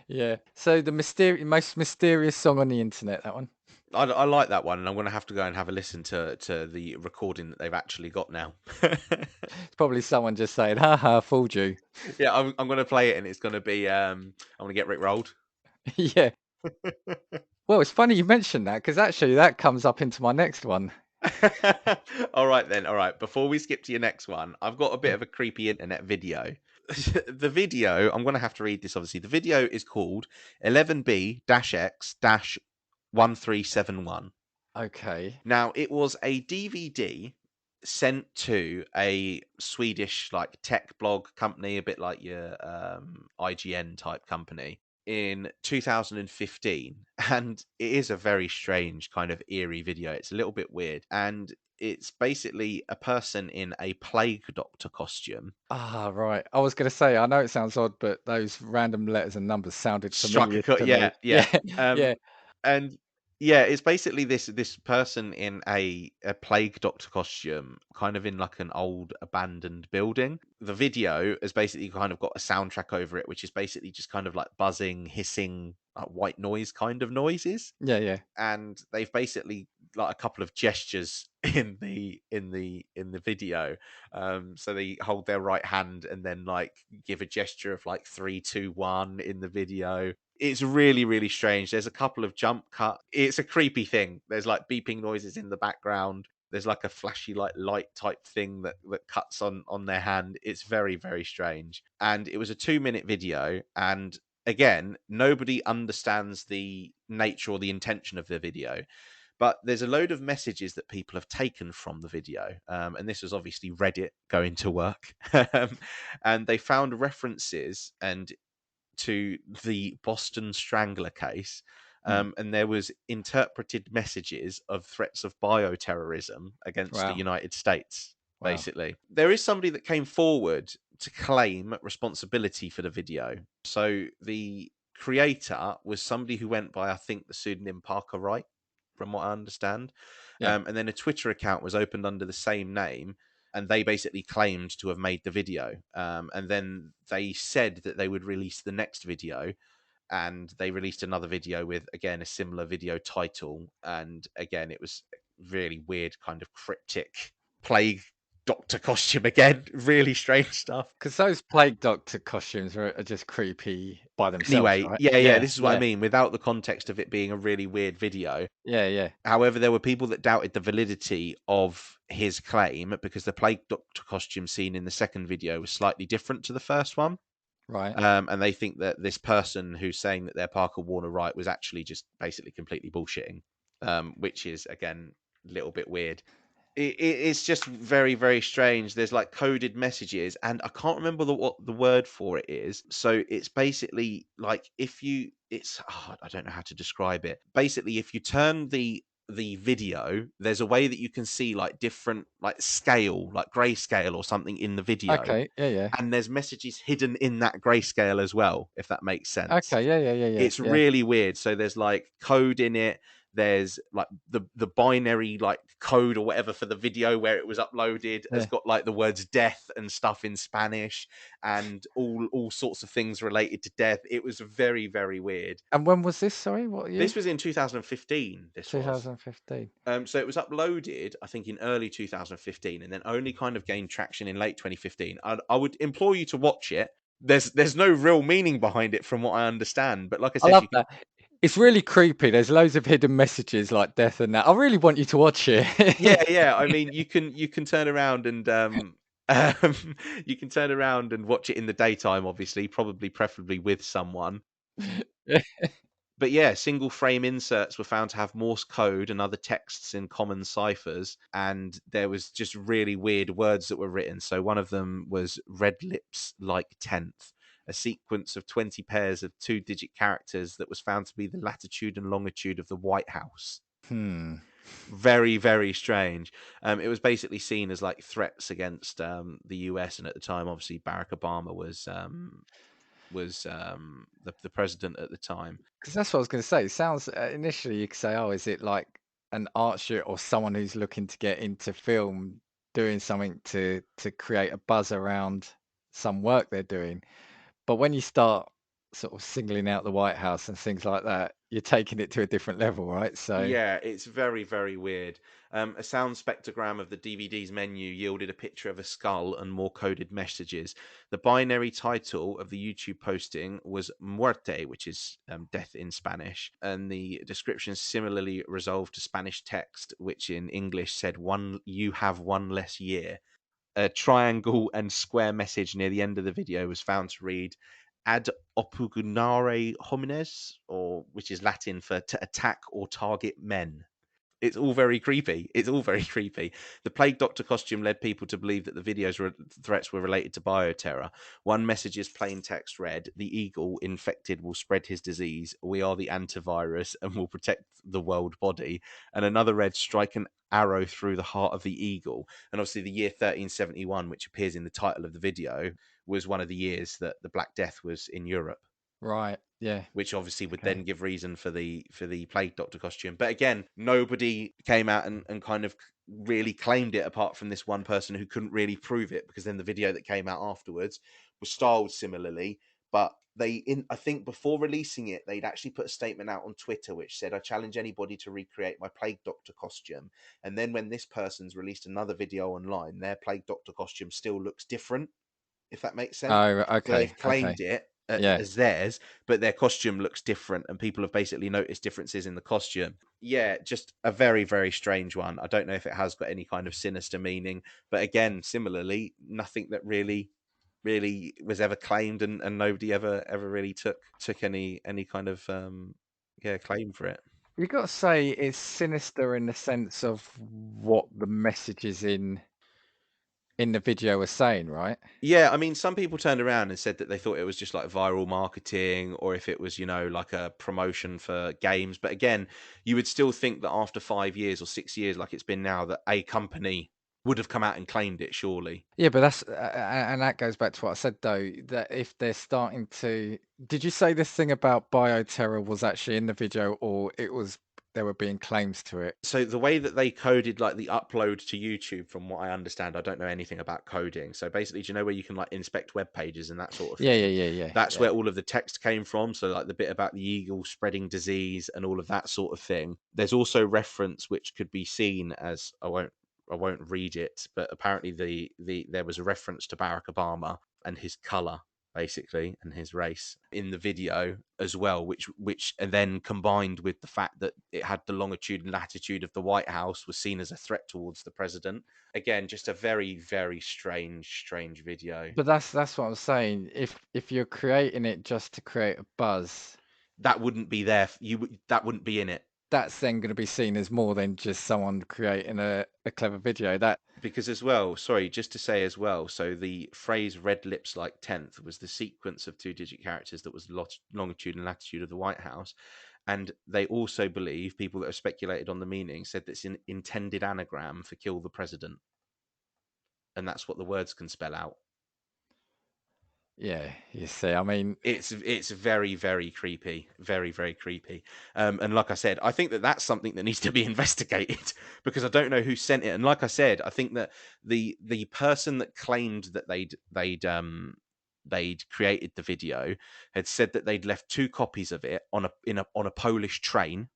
yeah. So the most mysterious song on the internet, that one. I like that one, and I'm going to have to go and have a listen to the recording that they've actually got now. It's probably someone just saying, haha, fooled you. Yeah, I'm going to play it, and it's going to be I'm going to get Rick rolled. Yeah. Well, it's funny you mentioned that because actually that comes up into my next one. All right then. All right. Before we skip to your next one, I've got a bit of a creepy internet video. The video, I'm going to have to read this, obviously. The video is called 11B-X-1371. Okay. Now, it was a DVD sent to a Swedish like tech blog company, a bit like your IGN type company. in 2015, and it is a very strange kind of eerie video. It's a little bit weird, and it's basically a person in a plague doctor costume. Ah, right. I was going to say, I know it sounds odd, but those random letters and numbers sounded familiar to Yeah, me. yeah. Yeah, yeah. And yeah, it's basically this person in a plague doctor costume, kind of in like an old abandoned building. The video has basically kind of got a soundtrack over it, which is basically just kind of like buzzing, hissing, like white noise kind of noises. Yeah, yeah. And they've basically like a couple of gestures in the video. So they hold their right hand and then like give a gesture of like 3 2 1 in the video. It's really, really strange. There's a couple of jump cut. It's a creepy thing. There's like beeping noises in the background. There's like a flashy like light type thing that cuts on their hand. It's very, very strange. And it was a 2 minute video, and again, nobody understands the nature or the intention of the video, but there's a load of messages that people have taken from the video. And this was obviously Reddit going to work. And they found references and to the Boston Strangler case. Hmm. And there was interpreted messages of threats of bioterrorism against the Wow. United States. Wow. Basically, there is somebody that came forward to claim responsibility for the video. So the creator was somebody who went by, I think, the pseudonym Parker Wright, from what I understand. Yeah. And then a Twitter account was opened under the same name, and they basically claimed to have made the video. And then they said that they would release the next video, and they released another video with, again, a similar video title. And again, it was really weird, kind of cryptic plague doctor costume again. Really strange stuff. Because those plague doctor costumes are just creepy by themselves, Anyway, right? yeah, yeah, Yeah, this is what I yeah, mean, without the context of it being a really weird video. yeah, yeah. However, there were people that doubted the validity of his claim because the plague doctor costume seen in the second video was slightly different to the first one. Right. And they think that this person who's saying that they're Parker Warner Wright was actually just basically completely bullshitting, which is, again, a little bit weird. It's just very, very strange. There's like coded messages, and I can't remember what the word for it is. So it's basically like I don't know how to describe it. Basically, if you turn the video, there's a way that you can see like different like scale, like grayscale or something in the video, Okay. Yeah, yeah. and there's messages hidden in that grayscale as well, if that makes sense. Okay. Yeah, yeah, yeah, yeah, It's yeah. really weird. So there's like code in it. There's like the binary like code or whatever for the video where it was uploaded has Yeah. got like the words death and stuff in Spanish, and all sorts of things related to death. It was very, very weird. And when was this? Sorry, what year? This was in 2015. This was. 2015. So it was uploaded, I think, in early 2015, and then only kind of gained traction in late 2015. I would implore you to watch it. There's no real meaning behind it, from what I understand. But like I I said, love you can. that. It's really creepy. There's loads of hidden messages like death and that. I really want you to watch it. Yeah, yeah. I mean, you can turn around and you can turn around and watch it in the daytime. Obviously, probably preferably with someone. But yeah, single frame inserts were found to have Morse code and other texts in common ciphers, and there was just really weird words that were written. So one of them was red lips like 10th, a sequence of 20 pairs of 2-digit characters that was found to be the latitude and longitude of the White House. Hmm. Very, very strange. It was basically seen as like threats against the US, and at the time, obviously, Barack Obama was the president at the time. Because that's what I was going to say. It sounds initially you could say, oh, is it like an art shoot or someone who's looking to get into film doing something to create a buzz around some work they're doing? But when you start sort of singling out the White House and things like that, you're taking it to a different level, right? So, Yeah, it's very, very weird. A sound spectrogram of the DVD's menu yielded a picture of a skull and more coded messages. The binary title of the YouTube posting was Muerte, which is death in Spanish, and the description similarly resolved to Spanish text, which in English said "You have one less year." A triangle and square message near the end of the video was found to read "ad oppugnare homines," or which is Latin for "to attack or target men." It's all very creepy. It's all very creepy. The plague doctor costume led people to believe that the threats were related to bioterror. One message's plain text read, "The eagle infected will spread his disease. We are the antivirus and will protect the world body." And another read, "Strike an arrow through the heart of the eagle." And obviously the year 1371, which appears in the title of the video, was one of the years that the Black Death was in Europe, Right. Yeah. which obviously would Okay. then give reason for the plague doctor costume. But again, nobody came out and kind of really claimed it apart from this one person who couldn't really prove it, because then the video that came out afterwards was styled similarly. But I think before releasing it, they'd actually put a statement out on Twitter which said, "I challenge anybody to recreate my plague doctor costume." And then when this person's released another video online, their plague doctor costume still looks different, if that makes sense. Oh, So okay. they've Okay. claimed it Yeah. as theirs, but their costume looks different, and people have basically noticed differences in the costume. Yeah, just a very, very strange one. I don't know if it has got any kind of sinister meaning, but again, similarly, nothing that really was ever claimed, and nobody ever really took any kind of claim for it. You got to say it's sinister in the sense of what the messages in the video are saying, right? Yeah, I mean, some people turned around and said that they thought it was just like viral marketing, or if it was, like a promotion for games. But again, you would still think that after 5 years or 6 years, like it's been now, that a company would have come out and claimed it, surely. Yeah, but that's and that goes back to what I said though, that if they're starting to, did you say this thing about bioterror was actually in the video, or it was there were being claims to it? So the way that they coded like the upload to YouTube, from what I understand, I don't know anything about coding. So basically, do you know where you can like inspect web pages and that sort of Yeah, yeah, thing? yeah, yeah, That's yeah. where all of the text came from. So like the bit about the eagle spreading disease and all of that sort of thing. There's also reference which could be seen as, I won't read it, but apparently there was a reference to Barack Obama and his color, basically, and his race in the video as well, which and then combined with the fact that it had the longitude and latitude of the White House, was seen as a threat towards the president. Again, just a very, very strange video. But that's what I'm saying. If you're creating it just to create a buzz, That wouldn't be there. That wouldn't be in it. that's then going to be seen as more than just someone creating a clever video. That Because as well, sorry, just to say as well, so the phrase "red lips like 10th" was the sequence of two-digit characters that was longitude and latitude of the White House. And they also believe, people that have speculated on the meaning, said that it's an intended anagram for "kill the president." And that's what the words can spell out. yeah, you see, I mean, It's very, very creepy, very, very creepy. And like I said, I think that that's something that needs to be investigated, because I don't know who sent it. And like I said, I think that the person that claimed that they'd created the video had said that they'd left 2 copies of it on a Polish train,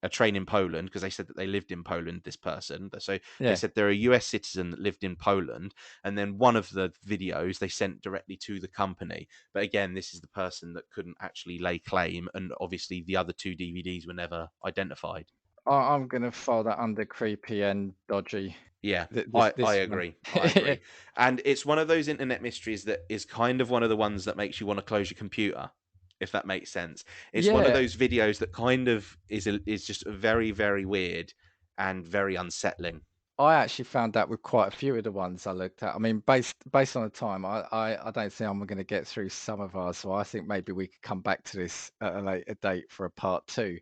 a train in Poland, because they said that they lived in Poland, this person. So they yeah. said they're a US citizen that lived in Poland, and then one of the videos they sent directly to the company. But again, this is the person that couldn't actually lay claim, and obviously the other 2 DVDs were never identified. I'm gonna file that under creepy and dodgy. Yeah, This I this one. agree. I agree. And it's one of those internet mysteries that is kind of one of the ones that makes you want to close your computer, if that makes sense. It's one of Yeah, those videos that kind of is just very, very weird and very unsettling. I actually found that with quite a few of the ones I looked at. I mean, based on the time, I don't think I'm going to get through some of ours, so I think maybe we could come back to this at a later date for a part two.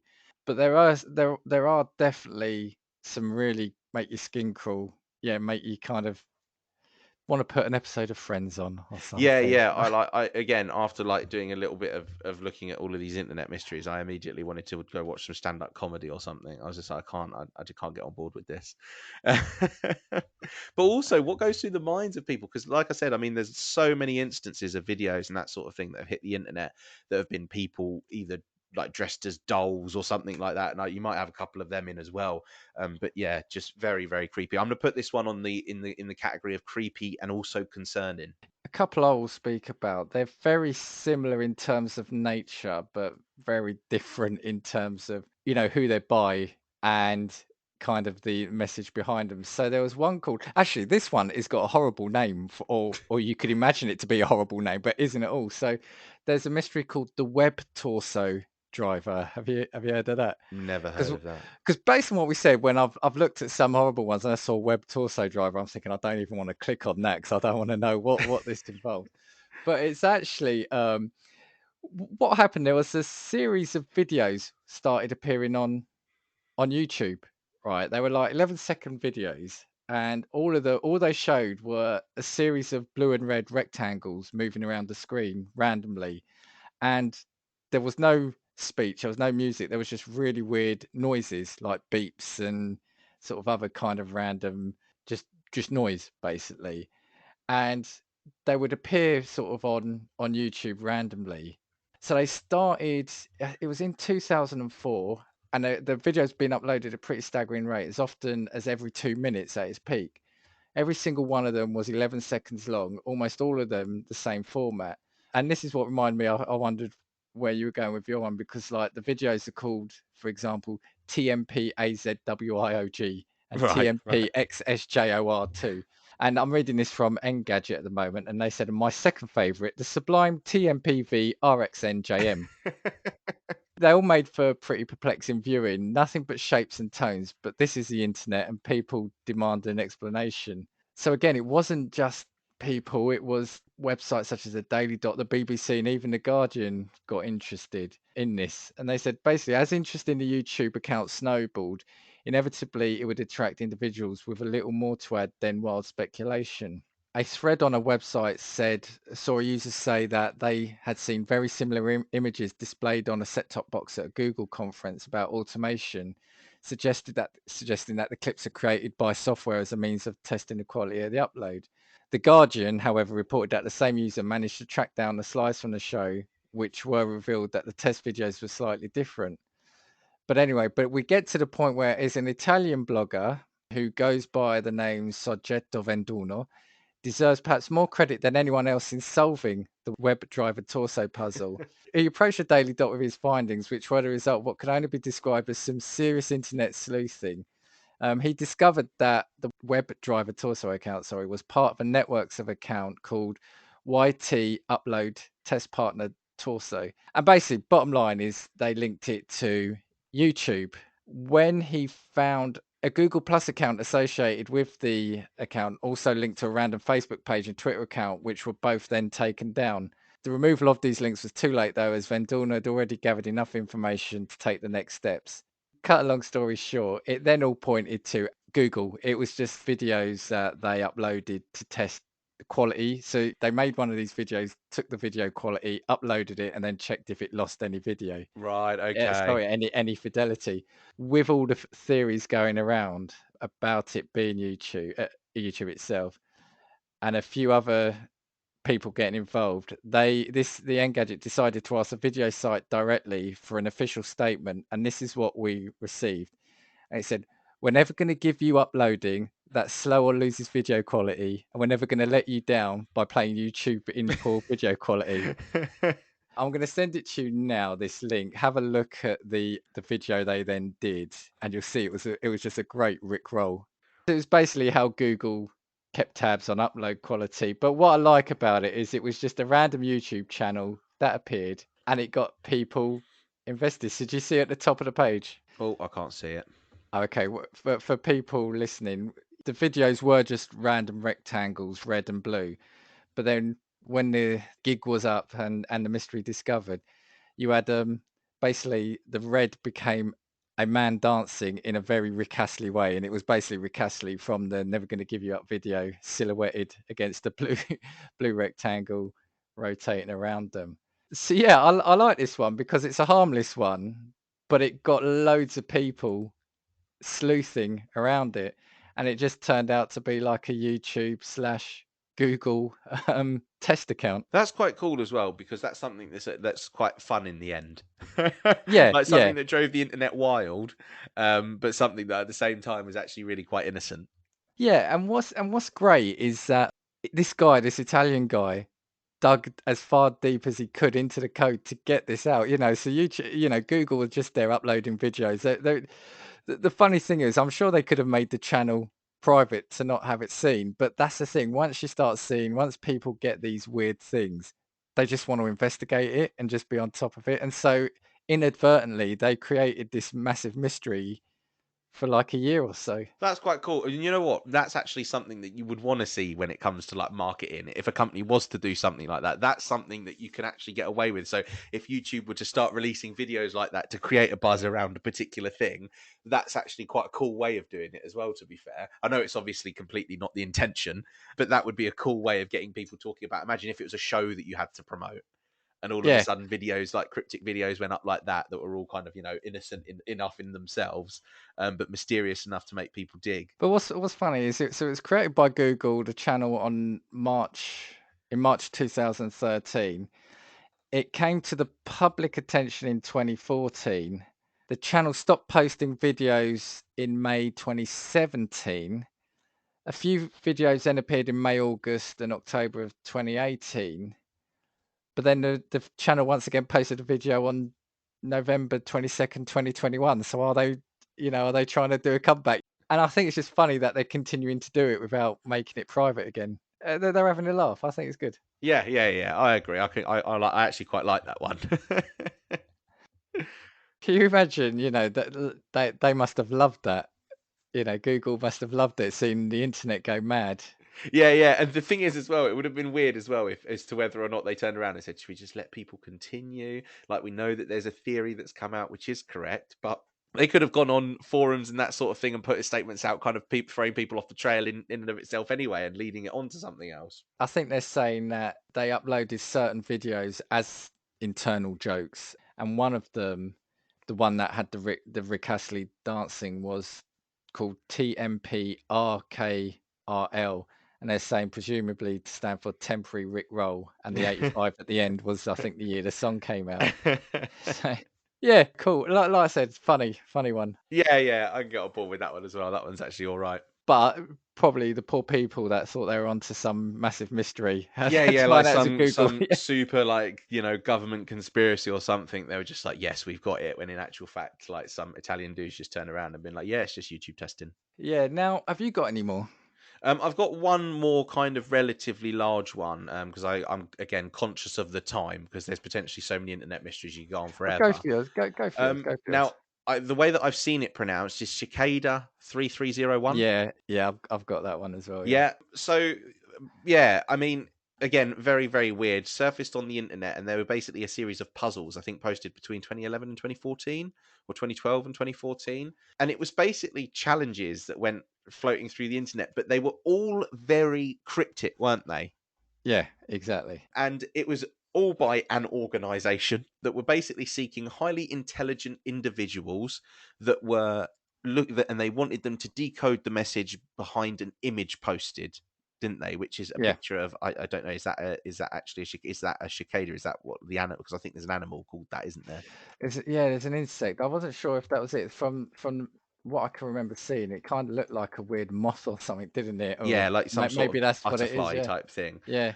But there are definitely some really make your skin crawl, yeah, make you kind of want to put an episode of Friends on or Yeah, something. yeah. I again, after like doing a little bit of looking at all of these internet mysteries, I immediately wanted to go watch some stand-up comedy or something. I was just like, I just can't get on board with this. But also, what goes through the minds of people? Because, like I said, I mean, there's so many instances of videos and that sort of thing that have hit the internet that have been people either like dressed as dolls or something like that. And you might have a couple of them in as well. But yeah, just very, very creepy. I'm gonna put this one on in the category of creepy and also concerning. A couple I will speak about. They're very similar in terms of nature, but very different in terms of, who they're by and kind of the message behind them. So there was one called, actually, this one has got a horrible name, or you could imagine it to be a horrible name, but isn't at all. So there's a mystery called the Web Torso Webdriver. Have you heard of that? Never Because heard of that. based on what we said, when I've looked at some horrible ones and I saw Web Torso Driver, I'm thinking I don't even want to click on that because I don't want to know what this involves. But it's actually what happened. There was a series of videos started appearing on YouTube, right? They were like 11-second videos, and all they showed were a series of blue and red rectangles moving around the screen randomly, and there was no speech, there was no music, there was just really weird noises like beeps and sort of other kind of random just noise basically. And they would appear sort of on YouTube randomly. So they started. It was in 2004, and the video's been uploaded at a pretty staggering rate, as often as every 2 minutes at its peak. Every single one of them was 11 seconds long, almost all of them the same format. And this is what reminded me. I wondered where you were going with your one, because like the videos are called, for example, TMP AZWIOG and Right, right. TMP XSJOR2. And I'm reading this from Engadget at the moment, and they said my second favorite, the sublime TMPV RXNJM. They're all made for pretty perplexing viewing, nothing but shapes and tones, but this is the internet and people demand an explanation. So again, it wasn't just people, it was websites such as the Daily Dot, the BBC, and even the Guardian got interested in this. And they said basically, as interest in the YouTube account snowballed, inevitably it would attract individuals with a little more to add than wild speculation. A thread on a website saw a user say that they had seen very similar images displayed on a set-top box at a Google conference about automation, suggesting that the clips are created by software as a means of testing the quality of the upload. The Guardian, however, reported that the same user managed to track down the slides from the show, which were revealed that the test videos were slightly different. But anyway, we get to the point where it's an Italian blogger who goes by the name Soggetto Venduno, deserves perhaps more credit than anyone else in solving the Webdriver Torso puzzle. He approached the Daily Dot with his findings, which were the result of what could only be described as some serious internet sleuthing. He discovered that the Webdriver Torso account, was part of a networks of account called YT Upload Test Partner Torso. And basically, bottom line is they linked it to YouTube. When he found a Google Plus account associated with the account, also linked to a random Facebook page and Twitter account, which were both then taken down. The removal of these links was too late, though, as Vendorna had already gathered enough information to take the next steps. Cut a long story short, it then all pointed to Google. It was just videos that they uploaded to test the quality. So they made one of these videos, took the video quality, uploaded it, and then checked if it lost any video. Right, Yeah, okay. sorry, any fidelity. With all the theories going around about it being YouTube itself, and a few other people getting involved, the Engadget decided to ask the video site directly for an official statement, and this is what we received. And it said, "We're never going to give you uploading that's slow or loses video quality, and we're never going to let you down by playing YouTube in poor video quality." I'm going to send it to you now, this link. Have a look at the video they then did, and you'll see it was just a great rickroll. It was basically how Google kept tabs on upload quality. But what I like about it is it was just a random YouTube channel that appeared, and it got people invested. So did you see at the top of the page? Oh, I can't see it. Okay, for people listening, the videos were just random rectangles, red and blue. But then when the gig was up and the mystery discovered, you had basically the red became a man dancing in a very Rick Astley way, and it was basically Rick Astley from the Never Gonna Give You Up video, silhouetted against a blue blue rectangle rotating around them. So yeah, I like this one because it's a harmless one, but it got loads of people sleuthing around it, and it just turned out to be like a YouTube slash Google test account. That's quite cool as well because that's something that's quite fun in the end. Yeah, Like yeah, something that drove the internet wild, but something that at the same time was actually really quite innocent. yeah. And what's great is that this guy, this Italian guy, dug as far deep as he could into the code to get this out. So YouTube, Google was just there uploading videos. The funny thing is, I'm sure they could have made the channel private to not have it seen, but that's the thing. Once people get these weird things, they just want to investigate it and just be on top of it. And so inadvertently they created this massive mystery for like a year or so. That's quite cool. And you know what? That's actually something that you would want to see when it comes to like marketing. If a company was to do something like that, that's something that you can actually get away with. So if YouTube were to start releasing videos like that to create a buzz around a particular thing, that's actually quite a cool way of doing it as well, to be fair. I know it's obviously completely not the intention, but that would be a cool way of getting people talking about. Imagine if it was a show that you had to promote. And all of a Yeah, sudden, videos like cryptic videos went up like that were all kind of innocent enough in themselves, but mysterious enough to make people dig. but what's funny is it was created by Google, the channel in March 2013. It came to the public attention in 2014. The channel stopped posting videos in May 2017. A few videos then appeared in May, August, and October of 2018. But then the channel once again posted a video on November 22nd, 2021. So are they trying to do a comeback? And I think it's just funny that they're continuing to do it without making it private again. They're having a laugh. I think it's good. Yeah. I agree. I actually quite like that one. Can you imagine, that they must have loved that. Google must have loved it, seeing the internet go mad. Yeah. And the thing is, as well, it would have been weird as well if, as to whether or not they turned around and said, "Should we just let people continue?" Like we know that there's a theory that's come out which is correct, but they could have gone on forums and that sort of thing and put statements out, kind of throwing people off the trail in and of itself anyway, and leading it on to something else. I think they're saying that they uploaded certain videos as internal jokes, and one of them, the one that had the Rick Astley dancing, was called TMPRKRL, and they're saying presumably to stand for temporary Rick Roll, and the 85 at the end was, I think, the year the song came out. So yeah, cool. Like I said, funny one. Yeah, I can get on board with that one as well. That one's actually all right. But probably the poor people that thought they were onto some massive mystery had Yeah, to like find out as a Google. some super like government conspiracy or something. They were just like, "Yes, we've got it," when in actual fact, like some Italian dudes just turned around and been like, "Yeah, it's just YouTube testing." Yeah. Now, have you got any more? I've got one more kind of relatively large one because I'm again conscious of the time because there's potentially so many internet mysteries you can go on Go forever. for yours. Go for yours. Go for yours. Now, the way that I've seen it pronounced is Cicada 3301. Yeah. I've got that one as well. Yeah. Yeah. So, yeah, I mean, again, very, very weird. Surfaced on the internet, and they were basically a series of puzzles, I think, posted between 2011 and 2014, or 2012 and 2014. And it was basically challenges that went floating through the internet, but they were all very cryptic, weren't they? Yeah. Exactly. And it was all by an organization that were basically seeking highly intelligent individuals that were and they wanted them to decode the message behind an image posted, didn't they? Which is a Yeah. picture of I don't know, is that actually is that a cicada? Is that what the animal? Because I think there's an animal called that, isn't there? There's an insect. I wasn't sure if that was it. From what I can remember seeing, it kind of looked like a weird moth or something, didn't it? Yeah, Or like some sort maybe of that's what it is. butterfly Yeah. type thing. Yeah.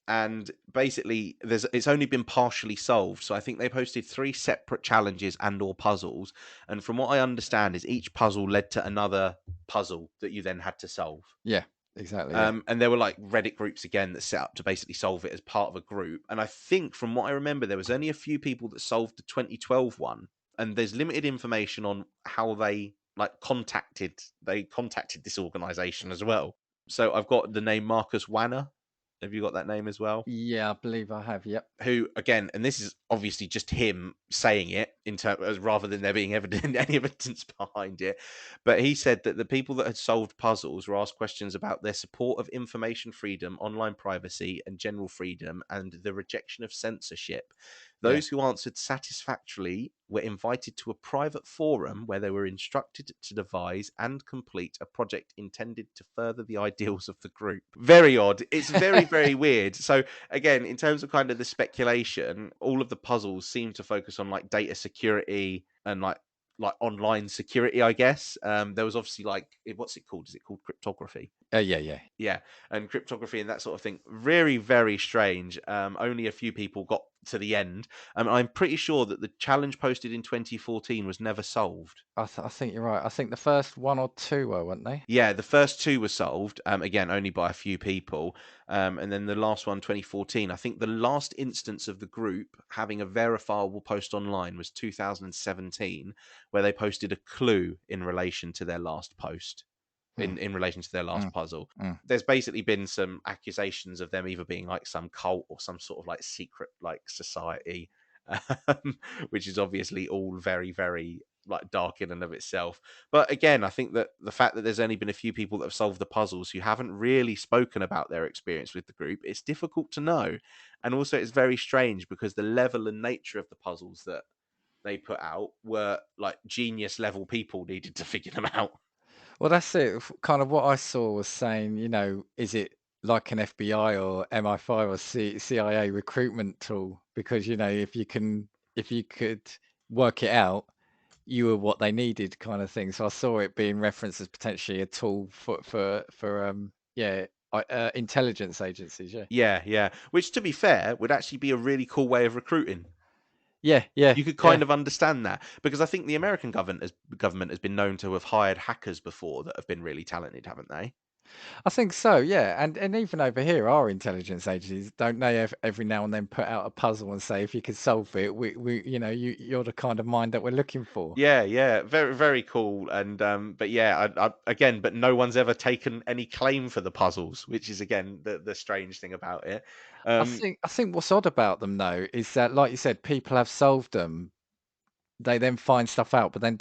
And basically, it's only been partially solved. So I think they posted 3 separate challenges and or puzzles. And from what I understand, is each puzzle led to another puzzle that you then had to solve. Yeah. Exactly. Yeah. And there were like Reddit groups again that set up to basically solve it as part of a group. And I think from what I remember, there was only a few people that solved the 2012 one. And there's limited information on how they contacted this organization as well. So I've got the name Marcus Wanner. Have you got that name as well? Yeah, I believe I have. Yep. Who again, and this is obviously just him saying it rather than there being any evidence behind it, but he said that the people that had solved puzzles were asked questions about their support of information freedom, online privacy, and general freedom, and the rejection of censorship. Yeah. Those who answered satisfactorily were invited to a private forum where they were instructed to devise and complete a project intended to further the ideals of the group. Very odd. It's very, very weird. So again, in terms of kind of the speculation, all of the puzzles seem to focus on like data security and like online security, I guess. There was obviously what's it called? Is it called cryptography? Yeah. Yeah, and cryptography and that sort of thing. Very, very strange. Only a few people got to the end. I'm pretty sure that the challenge posted in 2014 was never solved. I think you're right. I think the first one or two were, weren't they? Yeah, the first two were solved, again, only by a few people. And then the last one, 2014, I think the last instance of the group having a verifiable post online was 2017, where they posted a clue in relation to their last post, in relation to their last Mm, puzzle. mm. There's basically been some accusations of them either being like some cult or some sort of like secret like society, which is obviously all very, very like dark in and of itself. But again, I think that the fact that there's only been a few people that have solved the puzzles who haven't really spoken about their experience with the group, it's difficult to know. And also, it's very strange because the level and nature of the puzzles that they put out were like genius level people needed to figure them out. Well, that's it. Kind of what I saw was saying, is it like an FBI or MI5 or CIA recruitment tool? Because, if you could work it out, you were what they needed, kind of thing. So I saw it being referenced as potentially a tool for intelligence agencies. Yeah, Yeah, yeah. Which, to be fair, would actually be a really cool way of recruiting. yeah, yeah, You could yeah. kind of understand that because I think the American government has been known to have hired hackers before that have been really talented, haven't they? I think so, yeah. And even over here, our intelligence agencies, don't they every now and then put out a puzzle and say, if you could solve it, you're the kind of mind that we're looking for. Yeah, yeah, very, very cool. And but yeah, again, but no one's ever taken any claim for the puzzles, which is again the strange thing about it. I think what's odd about them though is that, like you said, people have solved them. They then find stuff out, but then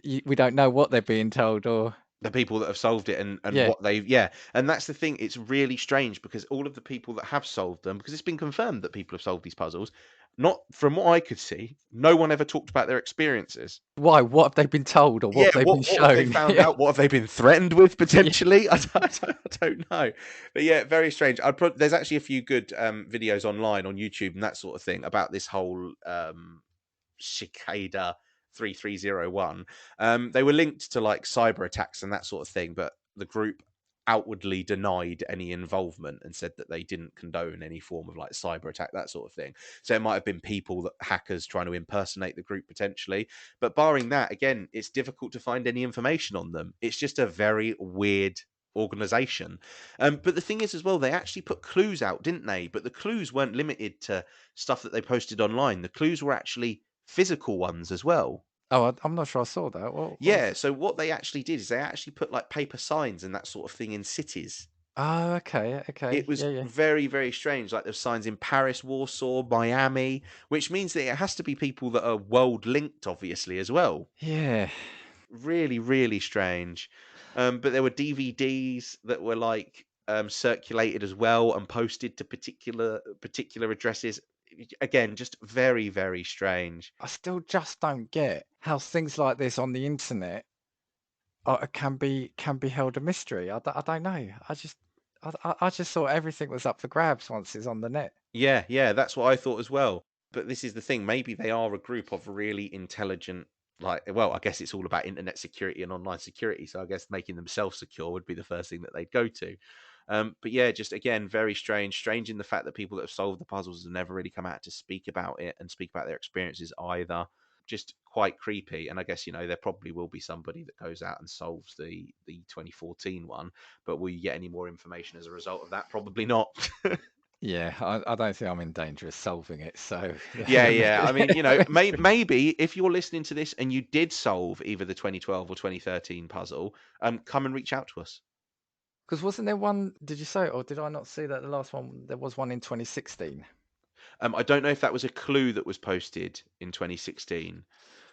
we don't know what they're being told, or The people that have solved it and yeah. what they've, yeah, and that's the thing. It's really strange because all of the people that have solved them, because it's been confirmed that people have solved these puzzles, not from what I could see, no one ever talked about their experiences. Why? What have they been told, or what Yeah, have they been what have they shown? found Yeah, out? What have they been threatened with yeah. potentially? I don't know. But yeah, very strange. There's actually a few good videos online on YouTube and that sort of thing about this whole Cicada 3301. They were linked to like cyber attacks and that sort of thing, but the group outwardly denied any involvement and said that they didn't condone any form of like cyber attack, that sort of thing. So it might have been people that hackers trying to impersonate the group potentially. But barring that, again, it's difficult to find any information on them. It's just a very weird organization. But the thing is as well, they actually put clues out, didn't they? But the clues weren't limited to stuff that they posted online. The clues were actually physical ones as well. Oh, I'm not sure I saw that. What was Yeah, it? so what they actually did is they actually put like paper signs and that sort of thing in cities. Oh, okay, It okay. was Yeah, yeah. very, very strange. Like there's signs in Paris, Warsaw, Miami, which means that it has to be people that are world linked, obviously, as well. Yeah. Really, really strange. But there were DVDs that were like circulated as well and posted to particular addresses. Again, just very, very strange. I still just don't get how things like this on the internet can be held a mystery. I don't know. I just thought everything was up for grabs once it's on the net. Yeah, yeah, that's what I thought as well. But this is the thing, maybe they are a group of really intelligent, like, well, I guess it's all about internet security and online security. So I guess making them self-secure would be the first thing that they'd go to. But yeah, just again, very strange. Strange in the fact that people that have solved the puzzles have never really come out to speak about it and speak about their experiences either. Just quite creepy. And I guess, there probably will be somebody that goes out and solves the 2014 one. But will you get any more information as a result of that? Probably not. Yeah, I don't think I'm in danger of solving it. So Yeah, yeah. I mean, maybe if you're listening to this and you did solve either the 2012 or 2013 puzzle, come and reach out to us. because wasn't there one? Did you say, or did I not see that the last one? There was one in 2016. I don't know if that was a clue that was posted in 2016.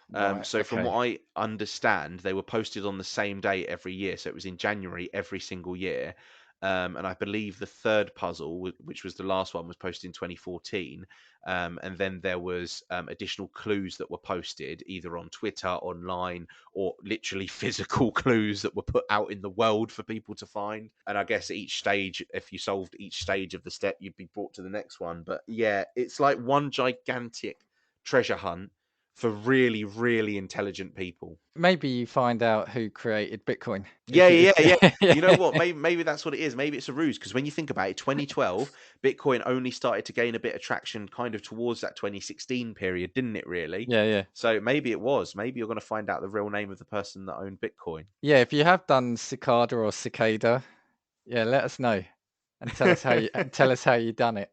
Right. So from Okay. what I understand, they were posted on the same day every year. So it was in January every single year. And I believe the third puzzle, which was the last one, was posted in 2014. And then there was additional clues that were posted either on Twitter, online, or literally physical clues that were put out in the world for people to find. And I guess each stage, if you solved each stage of the step, you'd be brought to the next one. But yeah, it's like one gigantic treasure hunt for really, really intelligent people. Maybe you find out who created Bitcoin. Yeah, yeah, yeah. You know Yeah. what? Maybe that's what it is. Maybe it's a ruse because when you think about it, 2012, Bitcoin only started to gain a bit of traction kind of towards that 2016 period, didn't it? Really. Yeah, yeah. So maybe it was. Maybe you're going to find out the real name of the person that owned Bitcoin. Yeah, if you have done Cicada or Cicada, yeah, let us know and tell us how you done it.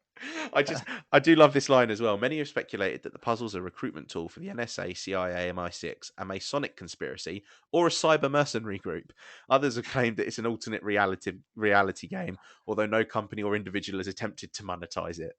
I do love this line as well. Many have speculated that the puzzle's a recruitment tool for the NSA, CIA, MI6, a Masonic conspiracy, or a cyber mercenary group. Others have claimed that it's an alternate reality game, although no company or individual has attempted to monetize it.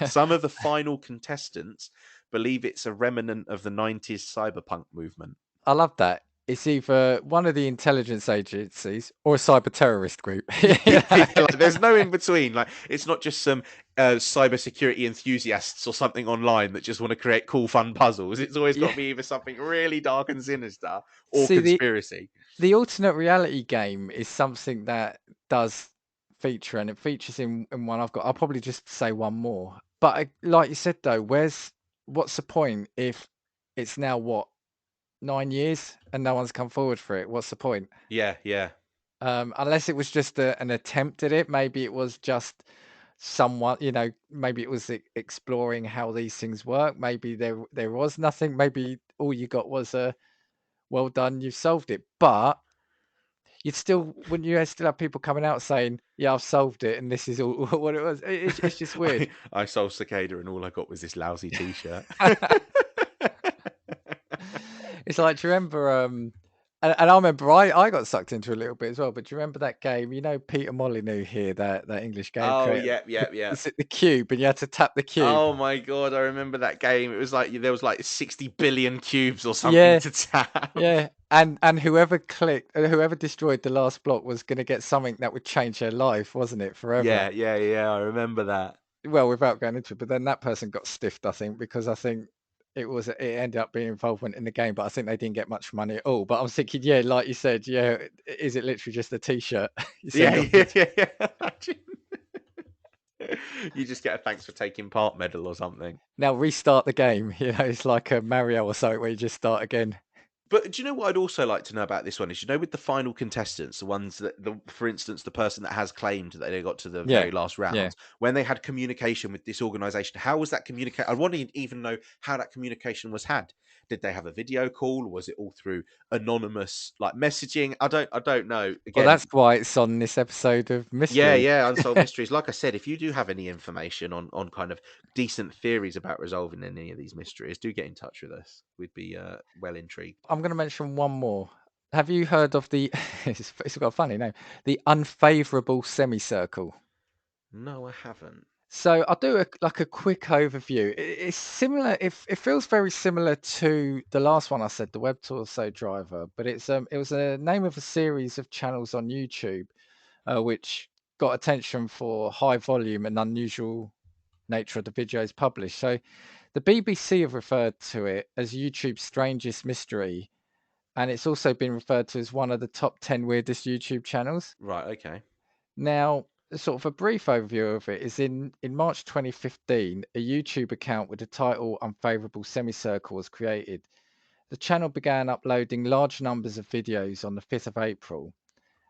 Some of the final contestants believe it's a remnant of the 90s cyberpunk movement. I love that. It's either one of the intelligence agencies or a cyber terrorist group. Yeah, You know? like, there's no in between. Like, it's not just some cybersecurity enthusiasts or something online that just want to create cool, fun puzzles. It's always got Yeah. to be either something really dark and sinister or See, conspiracy. the alternate reality game is something that does feature, and it features in one I've got. I'll probably just say one more. But like you said, though, what's the point if it's now 9 years and no one's come forward for it? What's the point? Yeah, yeah. Unless it was just an attempt at it. Maybe it was just someone, maybe it was exploring how these things work. Maybe there was nothing. Maybe all you got was a well done, you solved it. But wouldn't you still have people coming out saying, yeah, I've solved it and this is all what it was. It's just weird. I sold Cicada and all I got was this lousy t-shirt. It's like, do you remember and I remember I got sucked into a little bit as well, but do you remember that game? Peter Molyneux here, that English game Oh, creator. yeah, yeah, yeah. Is it the cube and you had to tap the cube? Oh my god, I remember that game. It was like there was like 60 billion cubes or something Yeah, to tap. yeah. And whoever whoever destroyed the last block was going to get something that would change their life, wasn't it? Forever. Yeah, yeah, yeah. I remember that. Well, without going into it, but then that person got stiffed, I think, because I think it ended up being involvement in the game, but I think they didn't get much money at all. But I was thinking, yeah, like you said, yeah, is it literally just a t-shirt you send Yeah, off? yeah, yeah, yeah. Imagine. You just get a thanks for taking part medal or something. Now restart the game. It's like a Mario or something where you just start again. But do you know what I'd also like to know about this one is, with the final contestants, the ones for instance, the person that has claimed that they got to the Yeah, very last yeah. rounds, when they had communication with this organization, how was that communicate? I want to even know how that communication was had. Did they have a video call? Was it all through anonymous like messaging? I don't know. Well, Again, that's why it's on this episode of yeah, Mystery. yeah, unsolved mysteries. Like I said, if you do have any information on kind of decent theories about resolving any of these mysteries, do get in touch with us. We'd be well intrigued. I'm going to mention one more. Have you heard of the? It's got a funny name. The unfavourable semicircle. No, I haven't. So I'll do a quick overview. It's similar. It feels very similar to the last one I said, the Web Torso driver, but it was a name of a series of channels on YouTube, which got attention for high volume and unusual nature of the videos published. So the BBC have referred to it as YouTube's strangest mystery, and it's also been referred to as one of the top 10 weirdest YouTube channels. Right, okay. Now, sort of a brief overview of it is in March 2015, a YouTube account with the title Unfavourable Semicircle was created. The channel began uploading large numbers of videos on the 5th of April,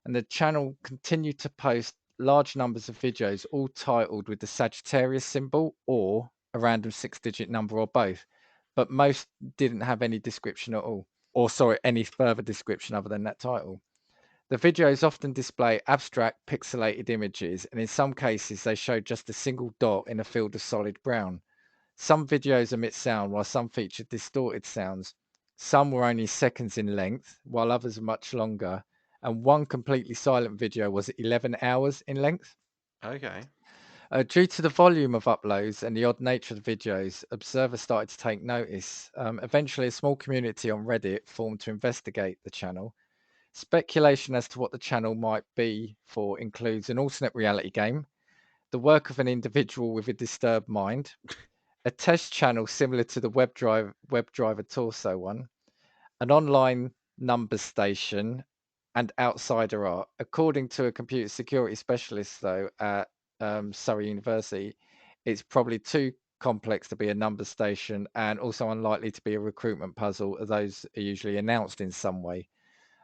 and the channel continued to post large numbers of videos, all titled with the Sagittarius symbol or a random 6-digit number or both, but most didn't have any description at all, or sorry, any further description other than that title. The videos often display abstract pixelated images, and in some cases they show just a single dot in a field of solid brown. Some videos emit sound, while some featured distorted sounds. Some were only seconds in length, while others were much longer, and one completely silent video was 11 hours in length. Okay. Due to the volume of uploads and the odd nature of the videos, observers started to take notice. Eventually, a small community on Reddit formed to investigate the channel. Speculation as to what the channel might be for includes an alternate reality game, the work of an individual with a disturbed mind, a test channel similar to the Webdriver Torso one, an online numbers station, and outsider art. According to a computer security specialist, though, at Surrey University, it's probably too complex to be a number station and also unlikely to be a recruitment puzzle, as those are usually announced in some way.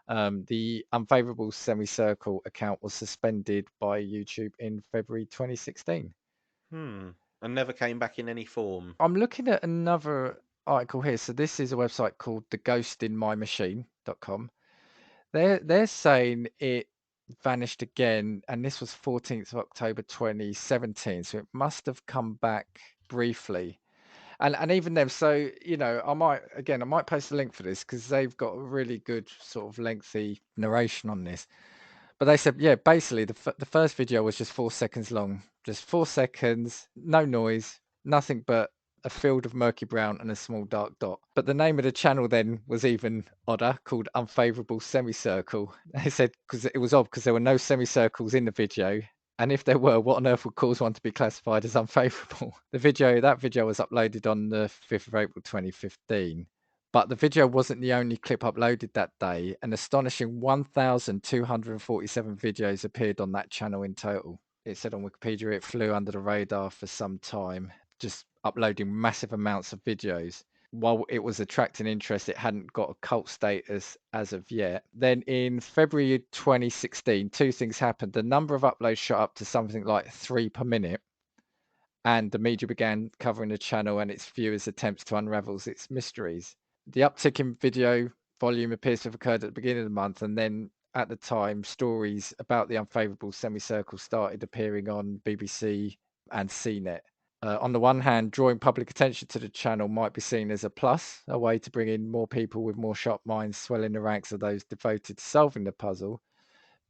The Unfavourable Semicircle account was suspended by YouTube in February 2016. And never came back in any form. I'm looking at another article here. So this is a website called theghostinmymachine.com. They're saying it vanished again, and this was 14th of October 2017. So it must have come back briefly. And even them, so I might post a link for this because they've got a really good sort of lengthy narration on this. But they said, yeah, basically the first video was just 4 seconds long, just 4 seconds, no noise, nothing but a field of murky brown and a small dark dot. But the name of the channel then was even odder, called Unfavourable Semicircle. They said because it was odd because there were no semicircles in the video. And if there were, what on earth would cause one to be classified as unfavourable? That video was uploaded on the 5th of April 2015. But the video wasn't the only clip uploaded that day. An astonishing 1,247 videos appeared on that channel in total. It said on Wikipedia it flew under the radar for some time, just uploading massive amounts of videos. While it was attracting interest, it hadn't got a cult status as of yet. Then in February 2016, two things happened. The number of uploads shot up to something like 3 per minute, and the media began covering the channel and its viewers' attempts to unravel its mysteries. The uptick in video volume appears to have occurred at the beginning of the month, and then at the time, stories about the Unfavourable Semicircle started appearing on BBC and CNET. On the one hand, drawing public attention to the channel might be seen as a plus, a way to bring in more people with more sharp minds, swelling the ranks of those devoted to solving the puzzle.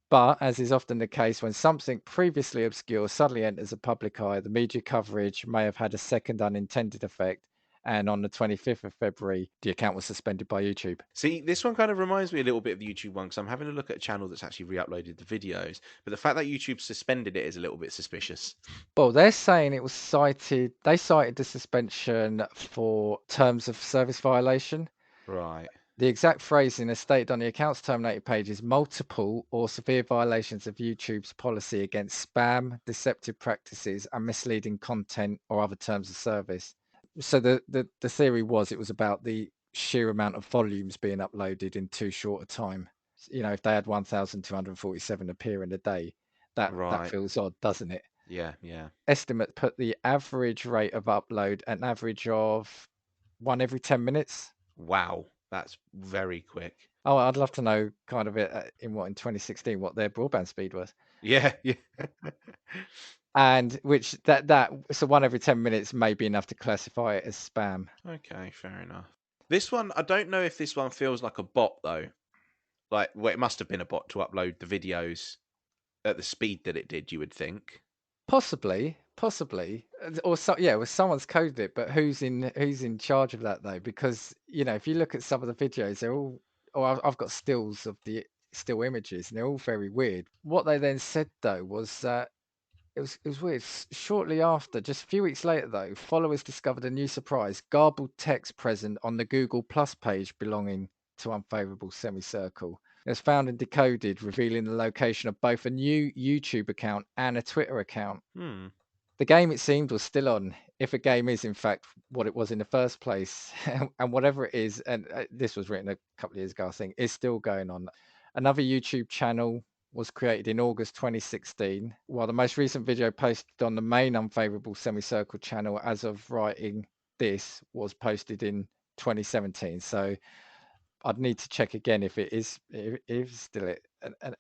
But, as is often the case, when something previously obscure suddenly enters the public eye, the media coverage may have had a second unintended effect. And on the 25th of February, the account was suspended by YouTube. See, this one kind of reminds me a little bit of the YouTube one because I'm having a look at a channel that's actually re-uploaded the videos, but the fact that YouTube suspended it is a little bit suspicious. Well, they're saying it was cited, they cited the suspension for terms of service violation. Right. The exact phrasing as stated on the account's terminated page is multiple or severe violations of YouTube's policy against spam, deceptive practices, and misleading content or other terms of service. So the theory was it was about the sheer amount of volumes being uploaded in too short a time. If they had 1,247 appear in a day, that Right. feels odd, doesn't it? Yeah, yeah. Estimate put the average rate of upload at an average of 1 every 10 minutes. Wow. That's very quick. Oh, I'd love to know kind of it in 2016 what their broadband speed was. Yeah, yeah. And which so 1 every 10 minutes may be enough to classify it as spam. Okay, fair enough. This one, I don't know if this one feels like a bot though. Like, well, it must have been a bot to upload the videos at the speed that it did, you would think. Possibly, or well, someone's coded it, but who's in charge of that though? Because if you look at some of the videos, they're all, I've got stills of the still images, and they're all very weird. What they then said though was that it was weird. Shortly after, just a few weeks later though, followers discovered a new surprise: garbled text present on the Google Plus page belonging to Unfavourable Semicircle. It was found and decoded, revealing the location of both a new YouTube account and a Twitter account. The game, it seemed, was still on, if a game is in fact what it was in the first place. And whatever it is, and this was written a couple of years ago, I think, is still going on. Another YouTube channel was created in August 2016, while the most recent video posted on the main Unfavourable Semicircle channel as of writing this was posted in 2017. So I'd need to check again if it is still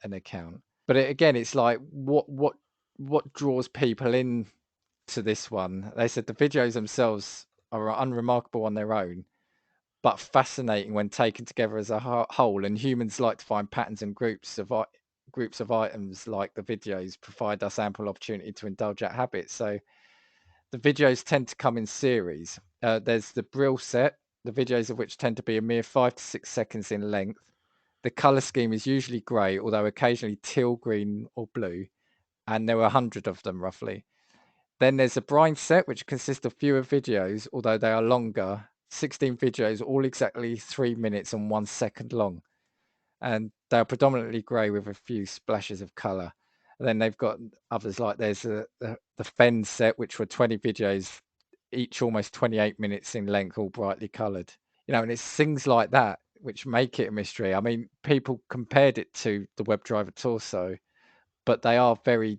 an account. But again, it's like what draws people in to this one. They said the videos themselves are unremarkable on their own, but fascinating when taken together as a whole. And humans like to find patterns and groups of items like the videos provide us ample opportunity to indulge that habit. So the videos tend to come in series. There's the Brill set, the videos of which tend to be a mere 5 to 6 seconds in length. The color scheme is usually grey, although occasionally teal, green, or blue, and there were 100 of them roughly. Then there's a brine set, which consists of fewer videos, although they are longer. 16 videos, all exactly 3 minutes and 1 second long. And they are predominantly grey with a few splashes of colour. And then they've got others like there's the Fen set, which were 20 videos each almost 28 minutes in length, all brightly coloured. And it's things like that which make it a mystery. I mean, people compared it to the Webdriver Torso, but they are very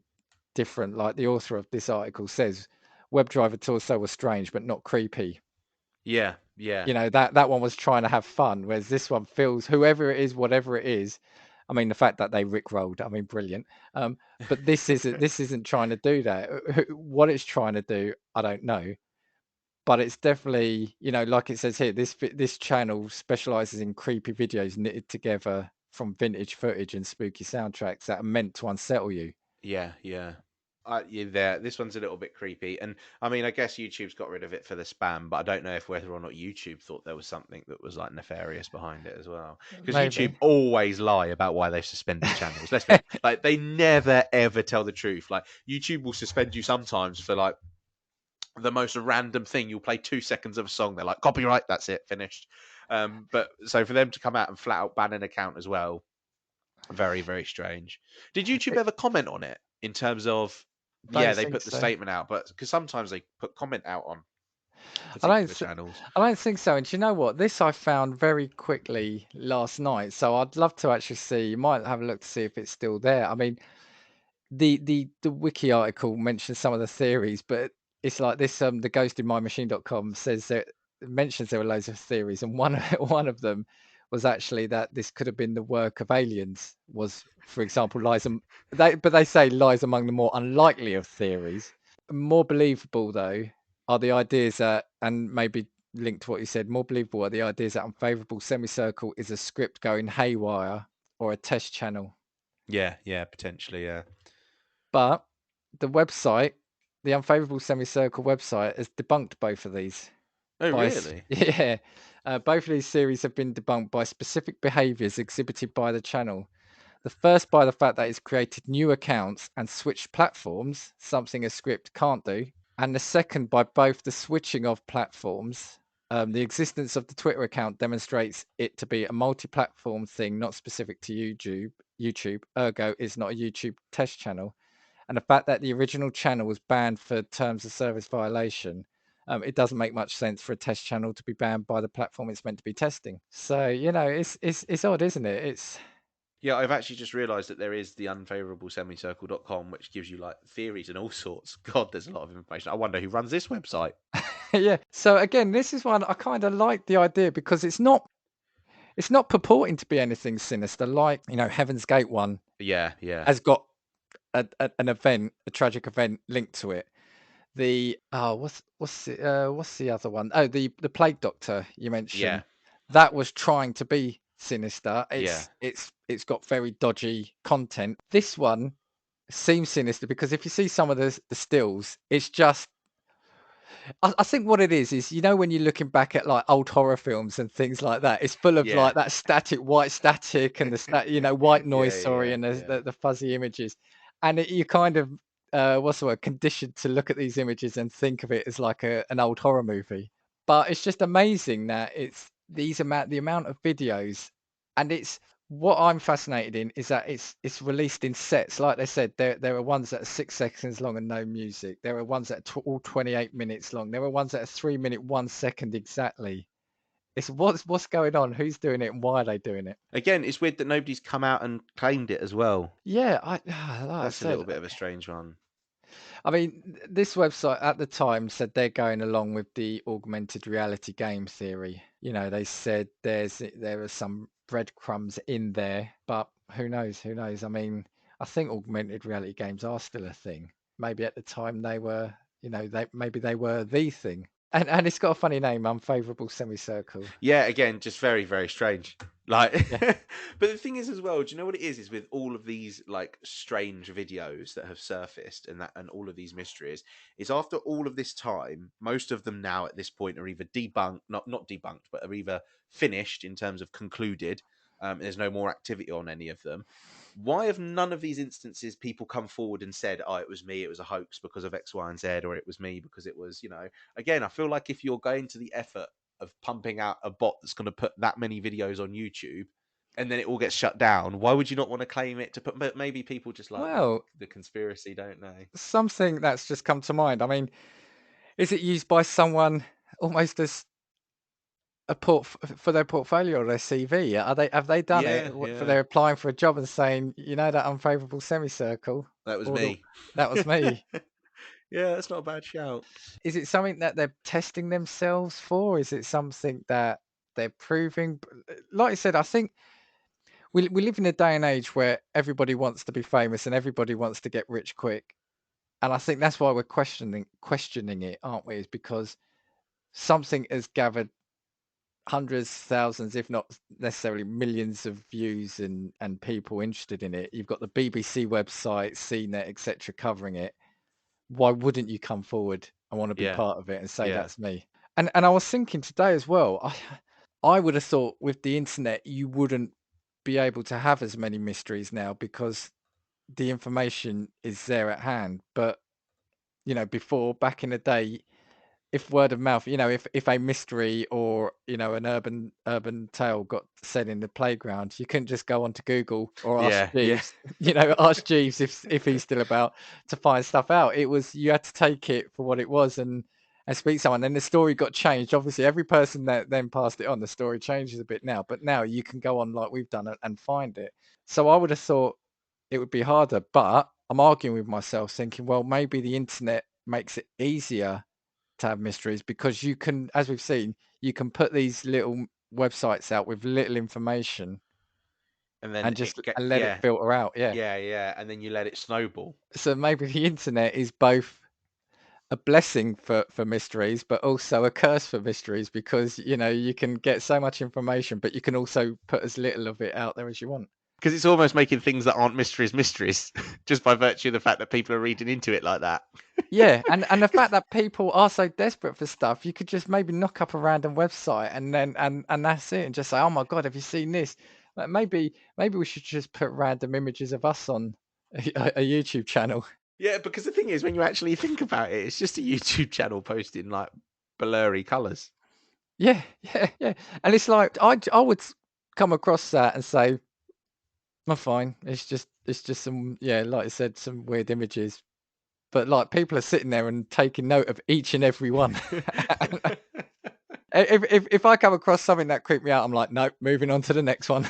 different. Like the author of this article says, Webdriver Torso was strange, but not creepy. Yeah, yeah. That one was trying to have fun, whereas this one feels, whoever it is, whatever it is. I mean, the fact that they rickrolled, I mean, brilliant. But this isn't trying to do that. What it's trying to do, I don't know. But it's definitely, like it says here, this channel specializes in creepy videos knitted together from vintage footage and spooky soundtracks that are meant to unsettle you. Yeah, yeah. Yeah, there. This one's a little bit creepy, and I mean, I guess YouTube's got rid of it for the spam, but I don't know if whether or not YouTube thought there was something that was like nefarious behind it as well. Because YouTube Maybe. always lie about why they've suspended channels. Let's be honest. Like they never ever tell the truth. Like YouTube will suspend you sometimes for like the most random thing. You'll play 2 seconds of a song, they're like copyright, that's it, finished. But so for them to come out and flat out ban an account as well, very, very strange. Did YouTube It- ever comment on it in terms of, yeah, don't they think put the so. statement out, but because sometimes they put comment out on I don't. particular Th- channels. I don't think so. And do you know what? This I found very quickly last night. So I'd love to actually see. You might have a look to see if it's still there. I mean, the wiki article mentions some of the theories, but it's like this. The ghostinmymachine.com says that mentions there were loads of theories, and one one of them was actually that this could have been the work of aliens. Was, for example, they say lies among the more unlikely of theories. More believable, though, are the ideas that, and maybe linked to what you said, more believable are the ideas that Unfavourable Semicircle is a script going haywire or a test channel. Yeah, yeah, potentially, yeah. But the website, the Unfavourable Semicircle website, has debunked both of these. Oh, really? Yeah, both of these theories have been debunked by specific behaviours exhibited by the channel. The first by the fact that it's created new accounts and switched platforms, something a script can't do. And the second by both the switching of platforms. The existence of the Twitter account demonstrates it to be a multi-platform thing, not specific to YouTube, ergo is not a YouTube test channel. And the fact that the original channel was banned for terms of service violation, it doesn't make much sense for a test channel to be banned by the platform it's meant to be testing. So it's odd, isn't it? It's Yeah, I've actually just realised that there is the unfavorablesemicircle.com, which gives you like theories and all sorts. God, there's a lot of information. I wonder who runs this website. yeah. So again, this is one I kind of like the idea because it's not purporting to be anything sinister. Like Heaven's Gate one Yeah, yeah, has got an event, a tragic event linked to it. The what's the other one? Oh, the Plague Doctor you yeah, mentioned. That was trying to be sinister. yeah. It's got very dodgy content. This one seems sinister because if you see some of the stills, it's just I think what it is when you're looking back at like old horror films and things like that, it's full of Yeah. like that white static and white noise, Yeah, sorry, yeah, and yeah. the fuzzy images, and you kind of what's the word, conditioned to look at these images and think of it as like an old horror movie. But it's just amazing that it's the amount of videos, and it's what I'm fascinated in is that it's released in sets. Like they said, there are ones that are 6 seconds long and no music. There are ones that are all 28 minutes long. There are ones that are 3 minute 1 second exactly. It's what's going on? Who's doing it? And why are they doing it? Again, it's weird that nobody's come out and claimed it as well. Yeah, like I That's a said, little bit of a strange one. I mean, this website at the time said they're going along with the augmented reality game theory. They said there are some breadcrumbs in there, but who knows? Who knows? I mean, I think augmented reality games are still a thing. Maybe at the time they were, maybe they were the thing. And it's got a funny name, Unfavorable Semicircle. Yeah, again, just very, very strange. Like, Yeah. but the thing is as well, do you know what it is? Is with all of these like strange videos that have surfaced and all of these mysteries, is after all of this time, most of them now at this point are either debunked, not debunked, but are either finished in terms of concluded. There's no more activity on any of them. Why have none of these instances people come forward and said, "Oh, it was me, it was a hoax because of X, Y, and Z," or "It was me because it was," Again, I feel like if you're going to the effort of pumping out a bot that's going to put that many videos on YouTube and then it all gets shut down, why would you not want to claim it to put? But maybe people just like Well, the conspiracy, don't they? something that's just come to mind. I mean, Is it used by someone almost as a for their portfolio or their CV? Have they done it Yeah, for yeah. they're applying for a job and saying, you know, that unfavourable semicircle, That was or me. that was me? Yeah, that's not a bad shout. Is it something that they're testing themselves for? Is it something that they're proving? Like I said, I think we live in a day and age where everybody wants to be famous and everybody wants to get rich quick. And I think that's why we're questioning it, aren't we? Is because something has gathered hundreds, thousands, if not necessarily millions of views and people interested in it. You've got the BBC website, CNET, etc., covering it. Why wouldn't you come forward and want to be Yeah, part of it and say yeah. that's me? And I was thinking today as well. I would have thought with the internet you wouldn't be able to have as many mysteries now because the information is there at hand. But before, back in the day, if word of mouth, if a mystery or an urban tale got said in the playground, you couldn't just go onto Google or ask Yeah, yeah. Jeeves, ask Jeeves if he's still about to find stuff out. It was you had to take it for what it was and speak to someone. Then the story got changed. Obviously, every person that then passed it on, the story changes a bit now. But now you can go on like we've done and find it. So I would have thought it would be harder, but I'm arguing with myself, thinking, well, maybe the internet makes it easier to have mysteries because you can, as we've seen, you can put these little websites out with little information And then and just it get and let it yeah, filter out. Yeah. yeah, yeah, and then you let it snowball. So maybe the internet is both a blessing for mysteries, but also a curse for mysteries because you can get so much information, but you can also put as little of it out there as you want. Because it's almost making things that aren't mysteries, just by virtue of the fact that people are reading into it like that. Yeah, and the fact that people are so desperate for stuff, you could just maybe knock up a random website and then and that's it, and just say, "Oh my God, have you seen this?" Like maybe we should just put random images of us on a YouTube channel. Yeah, because the thing is, when you actually think about it, it's just a YouTube channel posting like blurry colours. Yeah, yeah, yeah. And it's like I would come across that and say, "I'm fine. It's just some like I said, some weird images." But like people are sitting there and taking note of each and every one. If I come across something that creeped me out, I'm like, nope, moving on to the next one.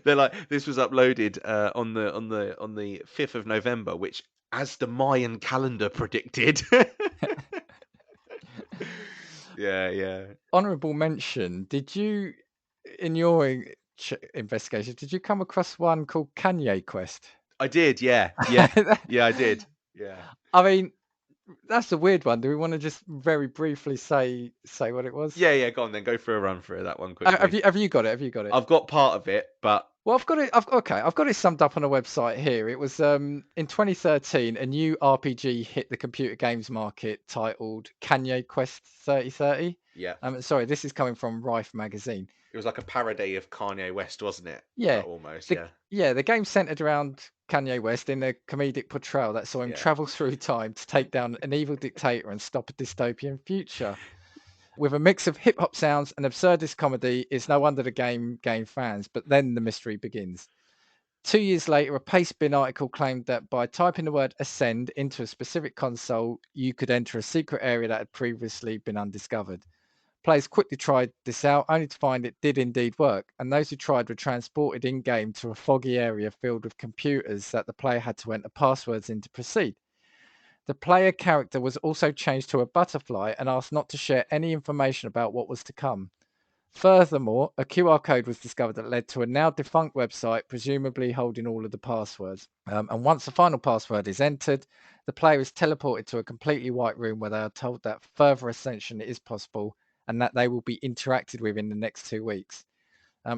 They're like, this was uploaded on the 5th of November, which, as the Mayan calendar predicted. Yeah, yeah. Honorable mention. Did you, in your investigation, did you come across one called Kanye Quest? I did, yeah, yeah, yeah, I did. Yeah. I mean, that's a weird one. Do we want to just very briefly say what it was? Yeah, yeah, go on then. Go for a run through that one Have quickly. you got it? Have you got it? I've got part of it, but Well, I've got it. I've got it summed up on a website here. It was in 2013, a new RPG hit the computer games market titled Kanye Quest 3030. yeah, Sorry, this is coming from Rife magazine. it was like a parody of Kanye West, wasn't it? Yeah, Like, almost, the yeah, the game centered around Kanye West in a comedic portrayal that saw him yeah. travel through time to take down an evil dictator and stop a dystopian future. With a mix of hip hop sounds and absurdist comedy, it's no wonder the game gained fans. But then the mystery begins. 2 years later, a Pastebin article claimed that by typing the word ascend into a specific console, you could enter a secret area that had previously been undiscovered. Players quickly tried this out, only to find it did indeed work, and those who tried were transported in game to a foggy area filled with computers that the player had to enter passwords in to proceed. The player character was also changed to a butterfly and asked not to share any information about what was to come. Furthermore, a QR code was discovered that led to a now defunct website, presumably holding all of the passwords. And once the final password is entered, the player is teleported to a completely white room where they are told that further ascension is possible and that they will be interacted with in the next 2 weeks.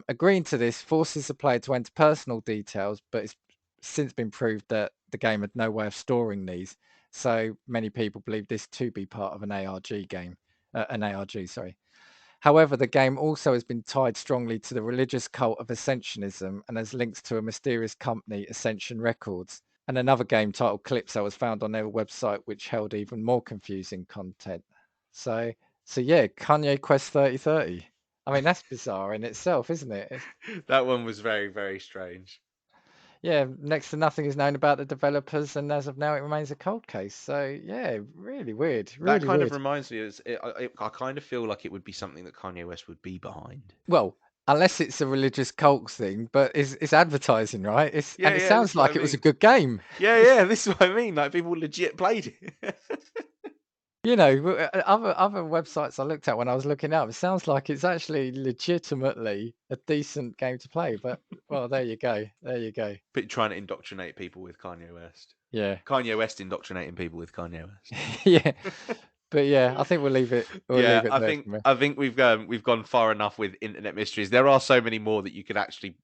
Agreeing to this forces the player to enter personal details, but it's since been proved that the game had no way of storing these. So many people believe this to be part of an ARG game, an ARG, sorry. However, the game also has been tied strongly to the religious cult of Ascensionism and has links to a mysterious company, Ascension Records, and another game titled Calypso was found on their website, which held even more confusing content. So, yeah, Kanye Quest 3030. I mean, that's bizarre in itself, isn't it? That one was very, very strange. yeah, next to nothing is known about the developers, and as of now, it remains a cold case. So yeah, really weird, That really kind of weird. reminds me, I kind of feel like it would be something that Kanye West would be behind. Well, unless it's a religious cult thing, but it's advertising, right? And Yeah, it yeah, this sounds is what I like it was a mean. good game. Yeah, yeah, this is what I mean. Like people legit played it. You know, other websites I looked at when I was looking up, it sounds like it's actually legitimately a decent game to play. But well, there you go, there you go. But trying to indoctrinate people with Kanye West. Yeah, Kanye West indoctrinating people with Kanye West. yeah. But yeah, I think we'll leave it. We'll Yeah, leave it there for me. I think we've gone far enough with internet mysteries. There are so many more that you could actually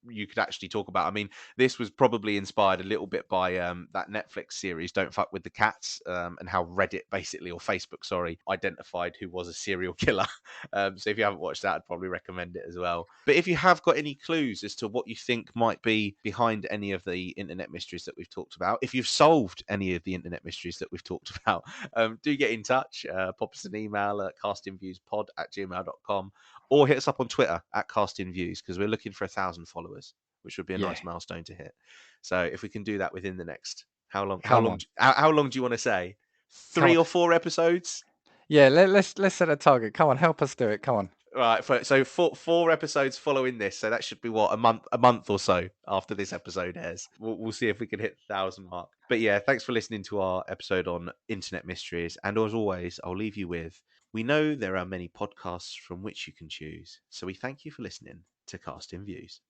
talk about. I mean, this was probably inspired a little bit by that Netflix series Don't Fuck with the Cats, and how Reddit basically, or Facebook, sorry, identified who was a serial killer. So if you haven't watched that, I'd probably recommend it as well. But if you have got any clues as to what you think might be behind any of the internet mysteries that we've talked about, if you've solved any of the internet mysteries that we've talked about, do get in touch. Pop us an email at castingviewspod@gmail.com, or hit us up on Twitter at castingviews, because we're looking for 1,000 followers, which would be a Yeah, nice milestone to hit. So if we can do that within the next, how long? How come long? on, How long do you want to say? come on. 3 or 4 episodes? Yeah, let's set a target. Come on, help us do it. Come on. Right, so four episodes following this, so that should be what, a month or so after this episode airs. We'll see if we can hit the 1,000 mark. But yeah, thanks for listening to our episode on internet mysteries, and as always, I'll leave you with: we know there are many podcasts from which you can choose, so we thank you for listening to Casting Views.